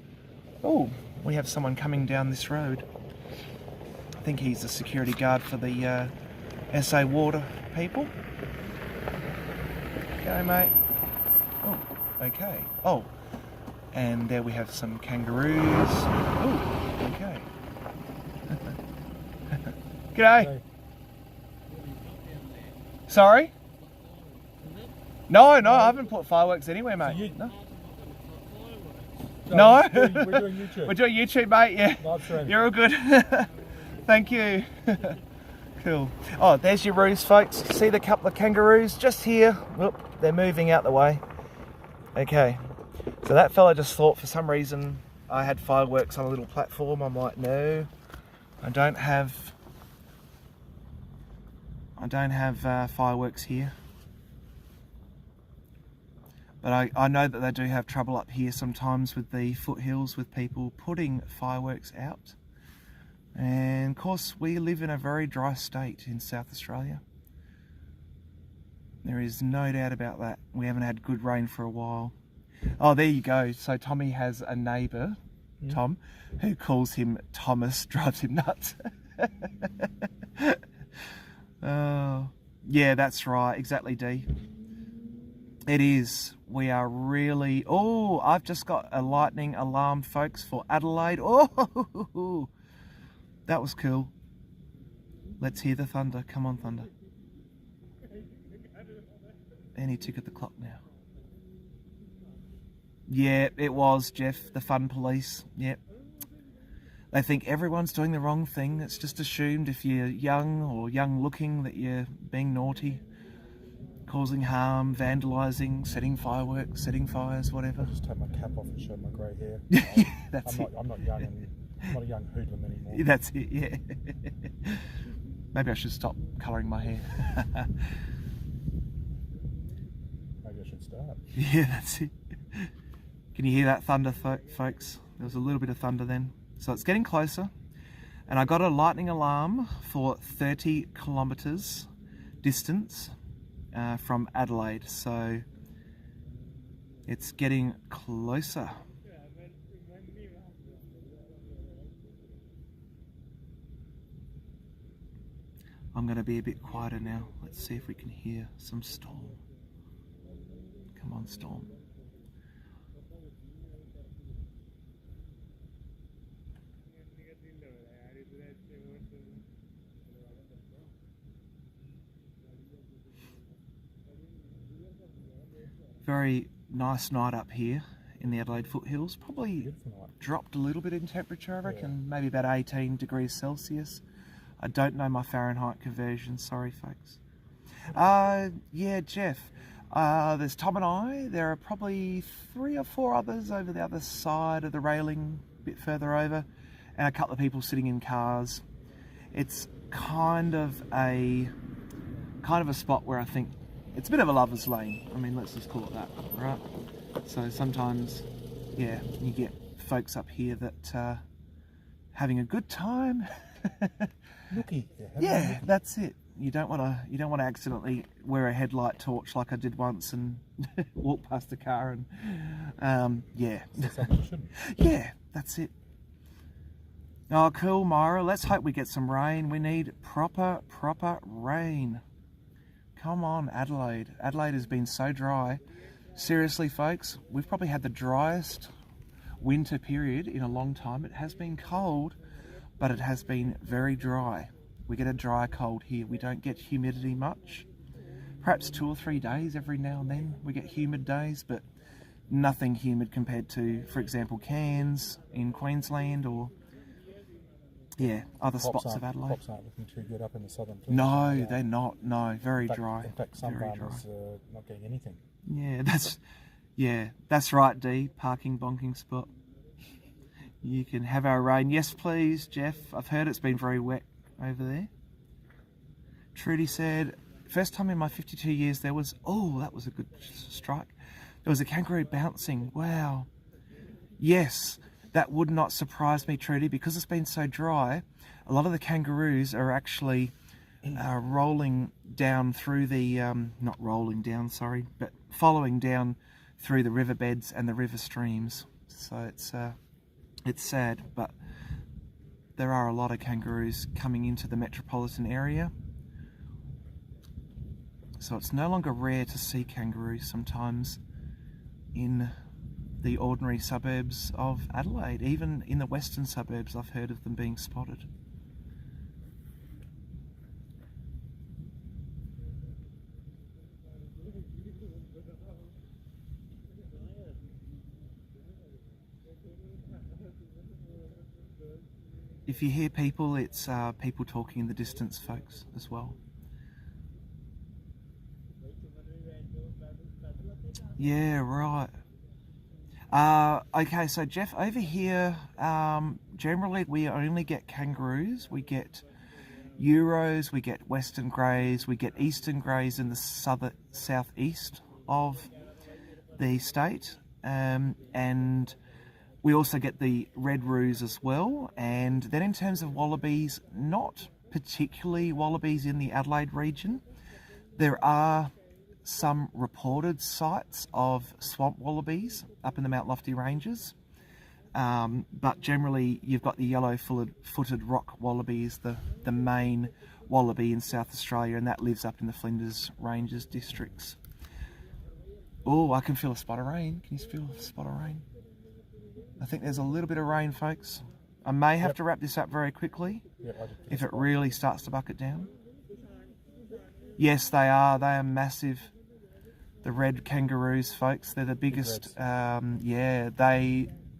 Speaker 1: Oh, we have someone coming down this road. I think he's a security guard for the SA Water people. Okay, mate. Oh, okay. Oh, and there we have some kangaroos. Oh, okay. G'day.
Speaker 2: Hey.
Speaker 1: Sorry? No, I haven't put fireworks anywhere, mate. No.
Speaker 2: We're doing YouTube.
Speaker 1: We're doing YouTube, mate, yeah.
Speaker 2: Live stream.
Speaker 1: You're all good. Thank you. Cool. Oh, there's your roos, folks. See the couple of kangaroos just here? Whoop, they're moving out the way. Okay. So that fella just thought for some reason I had fireworks on a little platform. I'm like, no, I don't have fireworks here. But I know that they do have trouble up here sometimes with the foothills with people putting fireworks out. And of course we live in a very dry state in South Australia. There is no doubt about that. We haven't had good rain for a while. Oh, there you go. So Tommy has a neighbour, Tom, who calls him Thomas, drives him nuts. Oh, yeah, that's right. Exactly, D. It is. We are really... Oh, I've just got a lightning alarm, folks, for Adelaide. Oh, that was cool. Let's hear the thunder. Come on, thunder. And he took at the clock now. Yeah, it was, Jeff, the fun police. Yep. They think everyone's doing the wrong thing. It's just assumed if you're young or young looking that you're being naughty, causing harm, vandalising, setting fireworks, setting fires, whatever.
Speaker 2: I'll just take my cap off and show my grey hair.
Speaker 1: That's
Speaker 2: I'm not young and I'm not a young hoodlum anymore.
Speaker 1: That's it, yeah. Maybe I should stop colouring my hair.
Speaker 2: Maybe I should start.
Speaker 1: Yeah, that's it. Can you hear that thunder, folks? There was a little bit of thunder then. So it's getting closer. And I got a lightning alarm for 30 kilometres distance from Adelaide. So it's getting closer. I'm going to be a bit quieter now. Let's see if we can hear some storm. Come on, storm. Very nice night up here in the Adelaide foothills. Probably dropped a little bit in temperature, I reckon. Maybe about 18 degrees Celsius. I don't know my Fahrenheit conversion, sorry folks. Yeah, Jeff, there's Tom and I. There are probably 3 or 4 others over the other side of the railing, a bit further over, and a couple of people sitting in cars. It's kind of a spot where I think it's a bit of a lover's lane. I mean, let's just call it that, right? So sometimes, yeah, you get folks up here that having a good time.
Speaker 2: Looky.
Speaker 1: Yeah, that's it. You don't want to accidentally wear a headlight torch like I did once and walk past a car and yeah. Yeah, that's it. Oh, cool, Myra. Let's hope we get some rain. We need proper rain. Come on, Adelaide. Adelaide has been so dry. Seriously, folks, we've probably had the driest winter period in a long time. It has been cold, but it has been very dry. We get a dry cold here. We don't get humidity much. Perhaps 2 or 3 days every now and then we get humid days, but nothing humid compared to, for example, Cairns in Queensland or other spots of Adelaide.
Speaker 2: Crops aren't looking too good up in the southern plains.
Speaker 1: No, they're not. No, very dry.
Speaker 2: In fact, some farmers are not getting anything.
Speaker 1: Yeah, that's right, D. Parking bonking spot. You can have our rain. Yes, please, Jeff. I've heard it's been very wet over there. Trudy said, first time in my 52 years there was, that was a good strike. There was a kangaroo bouncing. Wow. Yes, that would not surprise me, Trudy, because it's been so dry. A lot of the kangaroos are actually rolling down through the, not rolling down, sorry, but following down through the riverbeds and the river streams. So it's sad, but there are a lot of kangaroos coming into the metropolitan area. So it's no longer rare to see kangaroos sometimes in the ordinary suburbs of Adelaide. Even in the western suburbs I've heard of them being spotted. If you hear people, it's people talking in the distance, folks, as well. Yeah, right. Okay, so Jeff, over here, generally we only get kangaroos. We get Euros, we get Western Greys, we get Eastern Greys in the southeast of the state, and we also get the red roos as well. And then in terms of wallabies, not particularly wallabies in the Adelaide region. There are some reported sites of swamp wallabies up in the Mount Lofty Ranges, but generally you've got the yellow-footed rock wallaby is the main wallaby in South Australia, and that lives up in the Flinders Ranges districts. Oh, I can feel a spot of rain. Can you feel a spot of rain? I think there's a little bit of rain, folks. I may have to wrap this up very quickly if it really starts to bucket down. Yes, they are. They are massive. The red kangaroos, folks. They're the biggest. Yeah,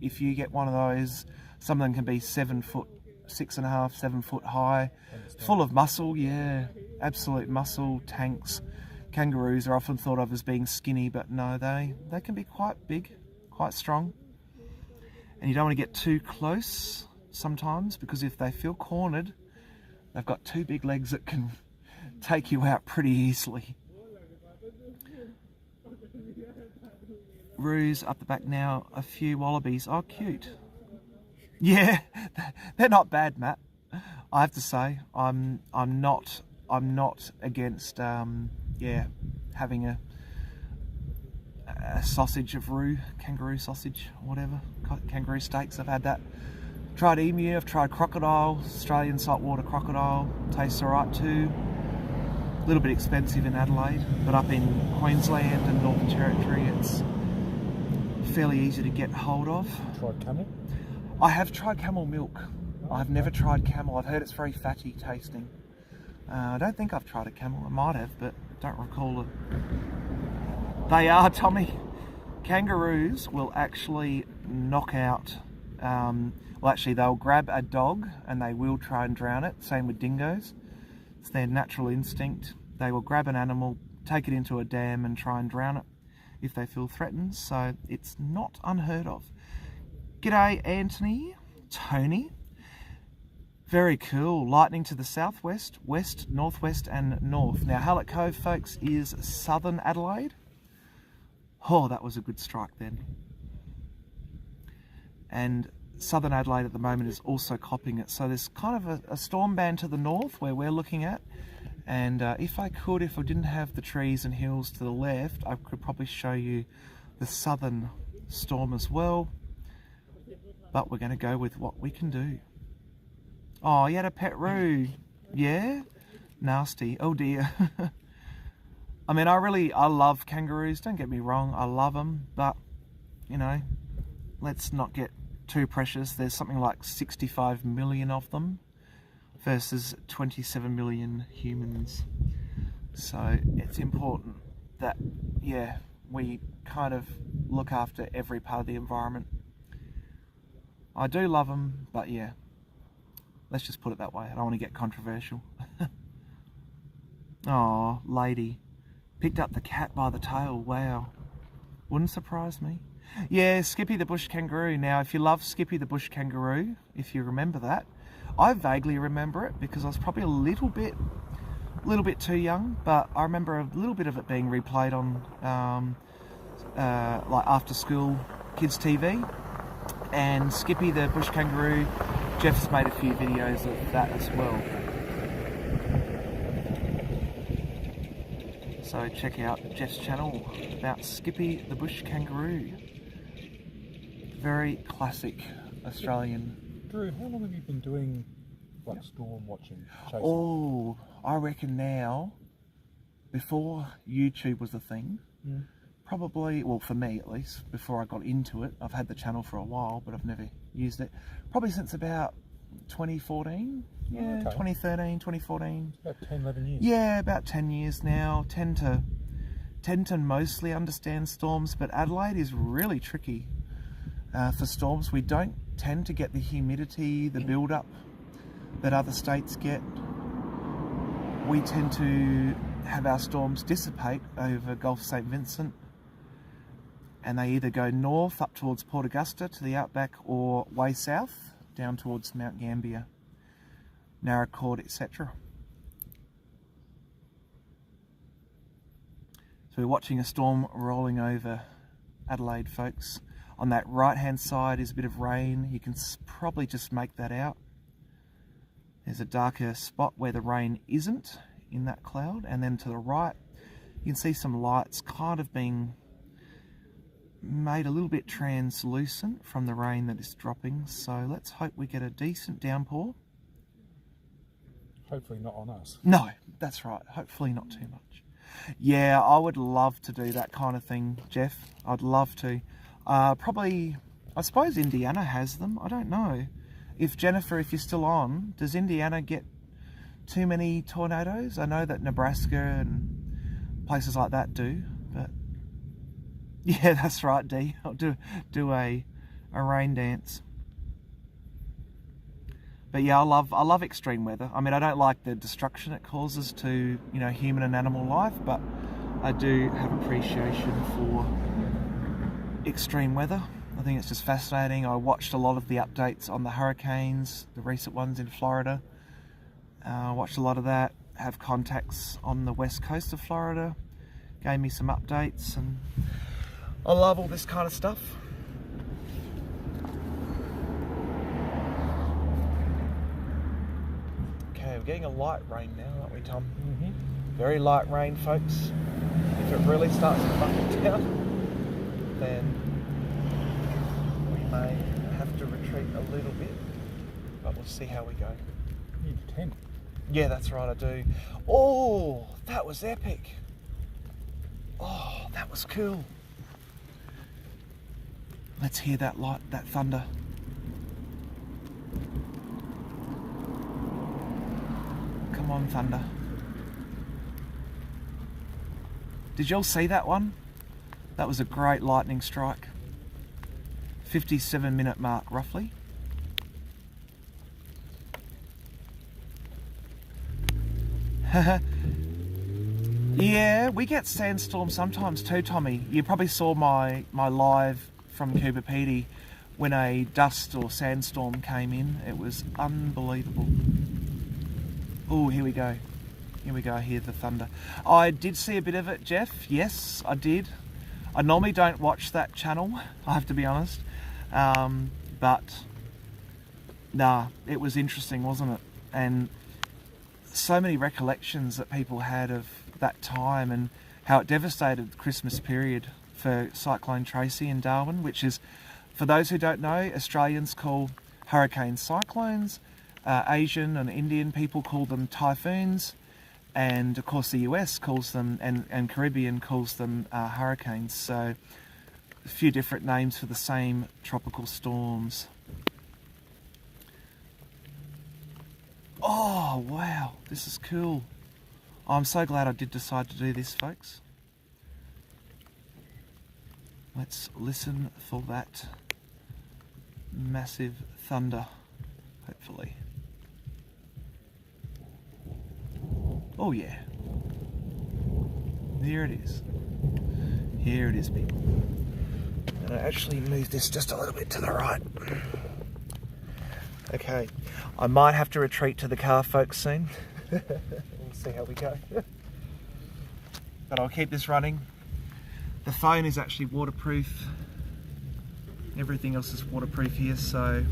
Speaker 1: if you get one of those, some of them can be 7 foot, 6.5, 7 foot high, full of muscle. Yeah, absolute muscle tanks. Kangaroos are often thought of as being skinny, but no, they can be quite big, quite strong. And you don't want to get too close sometimes, because if they feel cornered, they've got two big legs that can take you out pretty easily. Roos up the back now, a few wallabies. Oh, cute. Yeah, they're not bad, Matt. I have to say, I'm not against having a sausage of kangaroo sausage, whatever, kangaroo steaks. I've had that. Tried emu, I've tried crocodile, Australian saltwater crocodile, tastes alright too. A little bit expensive in Adelaide, but up in Queensland and Northern Territory it's fairly easy to get hold of.
Speaker 2: Tried camel?
Speaker 1: I have tried camel milk. I've never tried camel. I've heard it's very fatty tasting. I don't think I've tried a camel. I might have, but don't recall it. They are, Tommy. Kangaroos will actually knock out, they'll grab a dog and they will try and drown it. Same with dingoes. It's their natural instinct. They will grab an animal, take it into a dam and try and drown it if they feel threatened. So it's not unheard of. G'day, Anthony. Tony. Very cool. Lightning to the southwest, west, northwest and north. Now, Hallett Cove, folks, is southern Adelaide. Oh, that was a good strike then. And southern Adelaide at the moment is also copping it. So there's kind of a storm band to the north where we're looking at. And if I didn't have the trees and hills to the left, I could probably show you the southern storm as well. But we're going to go with what we can do. Oh, you had a pet roo. Yeah? Nasty. Oh dear. I mean, I love kangaroos, don't get me wrong, I love them, but, you know, let's not get too precious. There's something like 65 million of them versus 27 million humans. So it's important that, yeah, we kind of look after every part of the environment. I do love them, but yeah, let's just put it that way. I don't want to get controversial. Oh, lady. Picked up the cat by the tail. Wow. Wouldn't surprise me. Yeah, Skippy the bush kangaroo. Now, if you love Skippy the bush kangaroo, if you remember that, I vaguely remember it because I was probably a little bit too young, but I remember a little bit of it being replayed on like after school kids TV. And Skippy the bush kangaroo, Jeff's made a few videos of that as well. So check out Jeff's channel about Skippy the bush kangaroo. Very classic Australian.
Speaker 2: Drew, how long have you been doing like storm watching? Chasing?
Speaker 1: Oh, I reckon now, before YouTube was a thing, probably, well for me at least, before I got into it, I've had the channel for a while, but I've never used it. Probably since about 2014, yeah, okay. 2013, 2014.
Speaker 2: About 10, 11 years.
Speaker 1: Yeah, about 10 years now. Tend to mostly understand storms, but Adelaide is really tricky for storms. We don't tend to get the humidity, the build-up that other states get. We tend to have our storms dissipate over Gulf St Vincent, and they either go north up towards Port Augusta to the outback, or way south down towards Mount Gambier, Narracourt, etc. So we're watching a storm rolling over Adelaide, folks. On that right hand side is a bit of rain. You can probably just make that out. There's a darker spot where the rain isn't in that cloud, and then to the right you can see some lights kind of being made a little bit translucent from the rain that is dropping. So let's hope we get a decent downpour.
Speaker 2: Hopefully not on us.
Speaker 1: No, that's right. Hopefully not too much. Yeah, I would love to do that kind of thing, Jeff. I'd love to. Probably, I suppose Indiana has them. I don't know. If Jennifer, if you're still on, does Indiana get too many tornadoes? I know that Nebraska and places like that do, but yeah, that's right, Dee. I'll do a rain dance. But yeah, I love extreme weather. I mean, I don't like the destruction it causes to, you know, human and animal life, but I do have appreciation for extreme weather. I think it's just fascinating. I watched a lot of the updates on the hurricanes, the recent ones in Florida. Watched a lot of that. Have contacts on the west coast of Florida. Gave me some updates, and I love all this kind of stuff. Okay, we're getting a light rain now, aren't we, Tom?
Speaker 2: Mm-hmm.
Speaker 1: Very light rain, folks. If it really starts to bucket down, then we may have to retreat a little bit, but we'll see how we go.
Speaker 2: You need a tent.
Speaker 1: Yeah, that's right, I do. Oh, that was epic. Oh, that was cool. Let's hear that light, that thunder. Come on, thunder. Did you all see that one? That was a great lightning strike. 57-minute mark, roughly. Yeah, we get sandstorms sometimes too, Tommy. You probably saw my live from Cooper Pedy when a dust or sandstorm came in. It was unbelievable. Oh, here we go. Here we go, I hear the thunder. I did see a bit of it, Jeff. Yes, I did. I normally don't watch that channel, I have to be honest. But, nah, it was interesting, wasn't it? And so many recollections that people had of that time and how it devastated the Christmas period for Cyclone Tracy in Darwin, which is, for those who don't know, Australians call hurricanes cyclones, Asian and Indian people call them typhoons, and of course the US calls them, and Caribbean calls them hurricanes. So a few different names for the same tropical storms. Oh wow, this is cool. I'm so glad I did decide to do this, folks. Let's listen for that massive thunder, hopefully. Oh yeah. There it is. Here it is, people. I'm going to actually move this just a little bit to the right. Okay, I might have to retreat to the car, folks, soon. We'll see how we go. But I'll keep this running. The phone is actually waterproof. Everything else is waterproof here, so...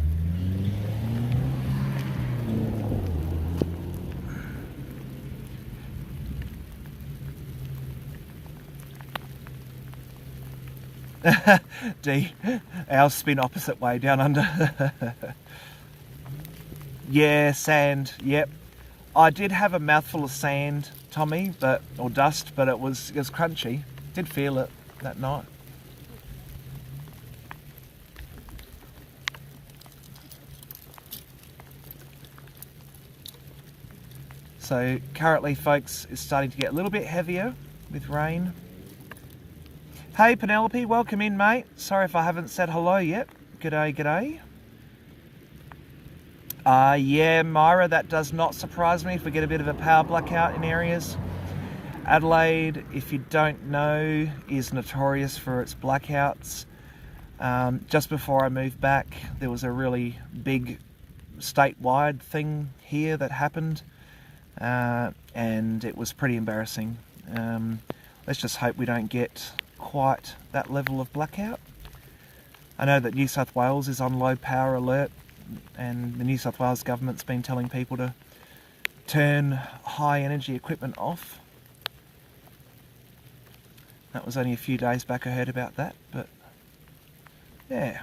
Speaker 1: D, our spin opposite way down under. Yeah, sand, yep. I did have a mouthful of sand, Tommy, or dust, but it was crunchy. Did feel it that night. So currently, folks, it's starting to get a little bit heavier with rain. Hey Penelope, welcome in, mate. Sorry if I haven't said hello yet. G'day, g'day. Yeah, Myra, that does not surprise me if we get a bit of a power blackout in areas. Adelaide, if you don't know, is notorious for its blackouts. Just before I moved back, there was a really big statewide thing here that happened, and it was pretty embarrassing. Let's just hope we don't get quite that level of blackout. I know that New South Wales is on low power alert, and the New South Wales government's been telling people to turn high energy equipment off. That was only a few days back I heard about that, but yeah.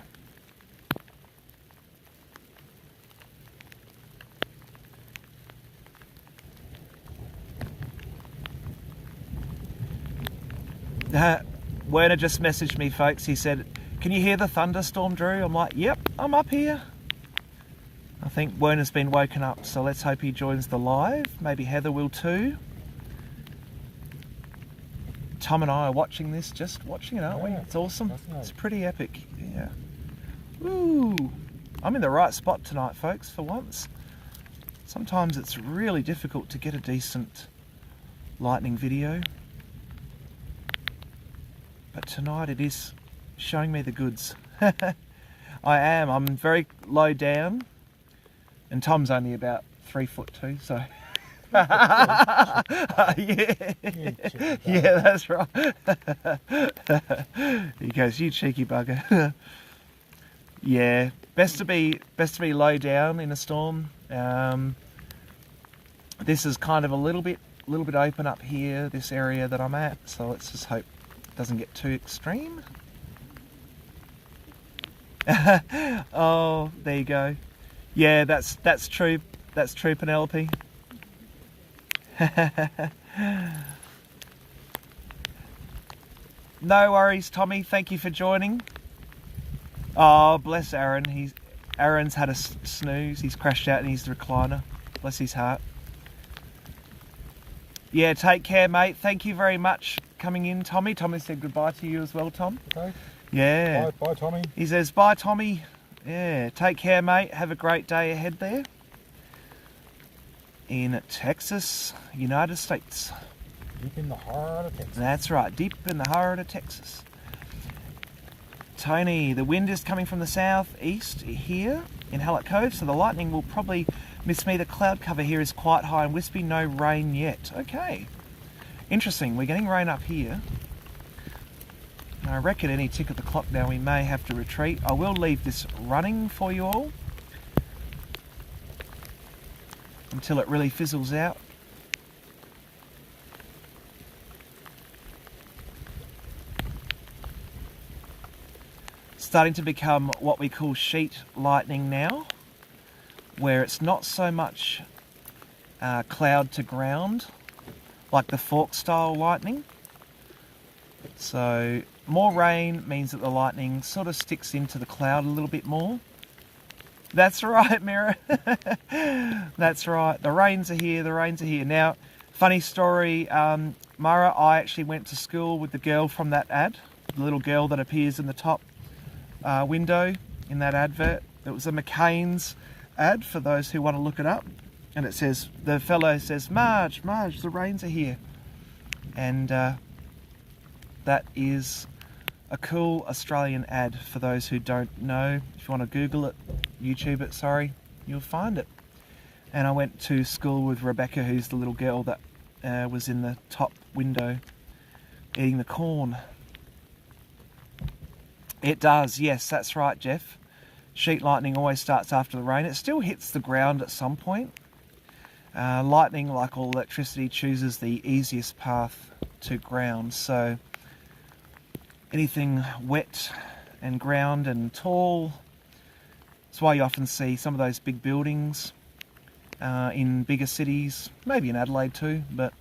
Speaker 1: Werner just messaged me, folks. He said, "Can you hear the thunderstorm, Drew?" I'm like, "Yep, I'm up here." I think Werner's been woken up, so let's hope he joins the live. Maybe Heather will too. Tom and I are watching this, just watching it, aren't we? It's awesome. It's pretty epic. Yeah. Woo! I'm in the right spot tonight, folks, for once. Sometimes it's really difficult to get a decent lightning video. But tonight it is showing me the goods. I am. I'm very low down. And Tom's only about 3'2", so... yeah, that's right. He goes, "You cheeky bugger." Yeah, best to be low down in a storm. This is kind of a little bit open up here, this area that I'm at. So let's just hope it doesn't get too extreme. Oh, there you go. Yeah, that's true. That's true, Penelope. No worries, Tommy. Thank you for joining. Oh, bless Aaron. Aaron's had a snooze. He's crashed out in his recliner. Bless his heart. Yeah, take care, mate. Thank you very much for coming in, Tommy. Tommy said goodbye to you as well, Tom.
Speaker 2: Okay.
Speaker 1: Yeah.
Speaker 2: Bye, Tommy.
Speaker 1: He says, "Bye, Tommy." Yeah, take care, mate. Have a great day ahead there. In Texas, United States.
Speaker 2: Deep in the heart of Texas.
Speaker 1: That's right, deep in the heart of Texas. Tony, the wind is coming from the southeast here in Hallett Cove, so the lightning will probably miss me. The cloud cover here is quite high and wispy, no rain yet. Okay, interesting, we're getting rain up here. I reckon any tick of the clock now we may have to retreat. I will leave this running for you all until it really fizzles out. Starting to become what we call sheet lightning now, where it's not so much cloud to ground like the fork style lightning. So more rain means that the lightning sort of sticks into the cloud a little bit more. That's right, Mira. That's right. The rains are here. The rains are here. Now, funny story, Mara, I actually went to school with the girl from that ad, the little girl that appears in the top window in that advert. It was a McCain's ad for those who want to look it up. And it says, the fellow says, Marge, the rains are here. And that is a cool Australian ad for those who don't know. If you want to Google it, YouTube it, sorry, you'll find it. And I went to school with Rebecca, who's the little girl that was in the top window eating the corn. It does, yes, that's right, Jeff. Sheet lightning always starts after the rain. It still hits the ground at some point. Lightning, like all electricity, chooses the easiest path to ground. So anything wet and ground and tall, that's why you often see some of those big buildings in bigger cities, maybe in Adelaide too, but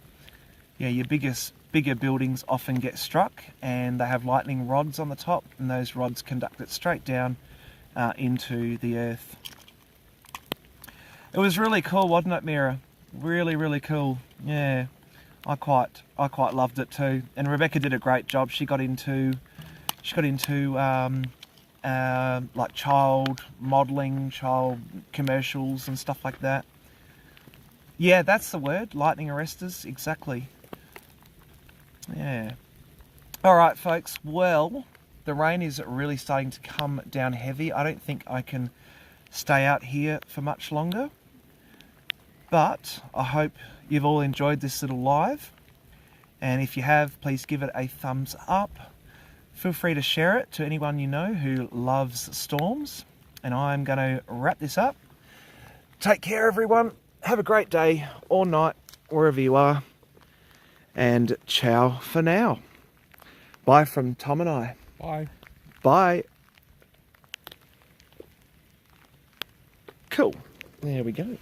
Speaker 1: yeah, your bigger buildings often get struck and they have lightning rods on the top, and those rods conduct it straight down into the earth. It was really cool, wasn't it, Mira? Really, really cool. Yeah, I quite loved it too. And Rebecca did a great job. She got into like child modelling, child commercials and stuff like that. Yeah, that's the word, lightning arresters, exactly. Yeah. All right, folks. Well, the rain is really starting to come down heavy. I don't think I can stay out here for much longer. But I hope you've all enjoyed this little live. And if you have, please give it a thumbs up. Feel free to share it to anyone you know who loves storms. And I'm going to wrap this up. Take care, everyone. Have a great day or night, wherever you are. And ciao for now. Bye from Tom and I.
Speaker 2: Bye.
Speaker 1: Bye. Cool. There we go.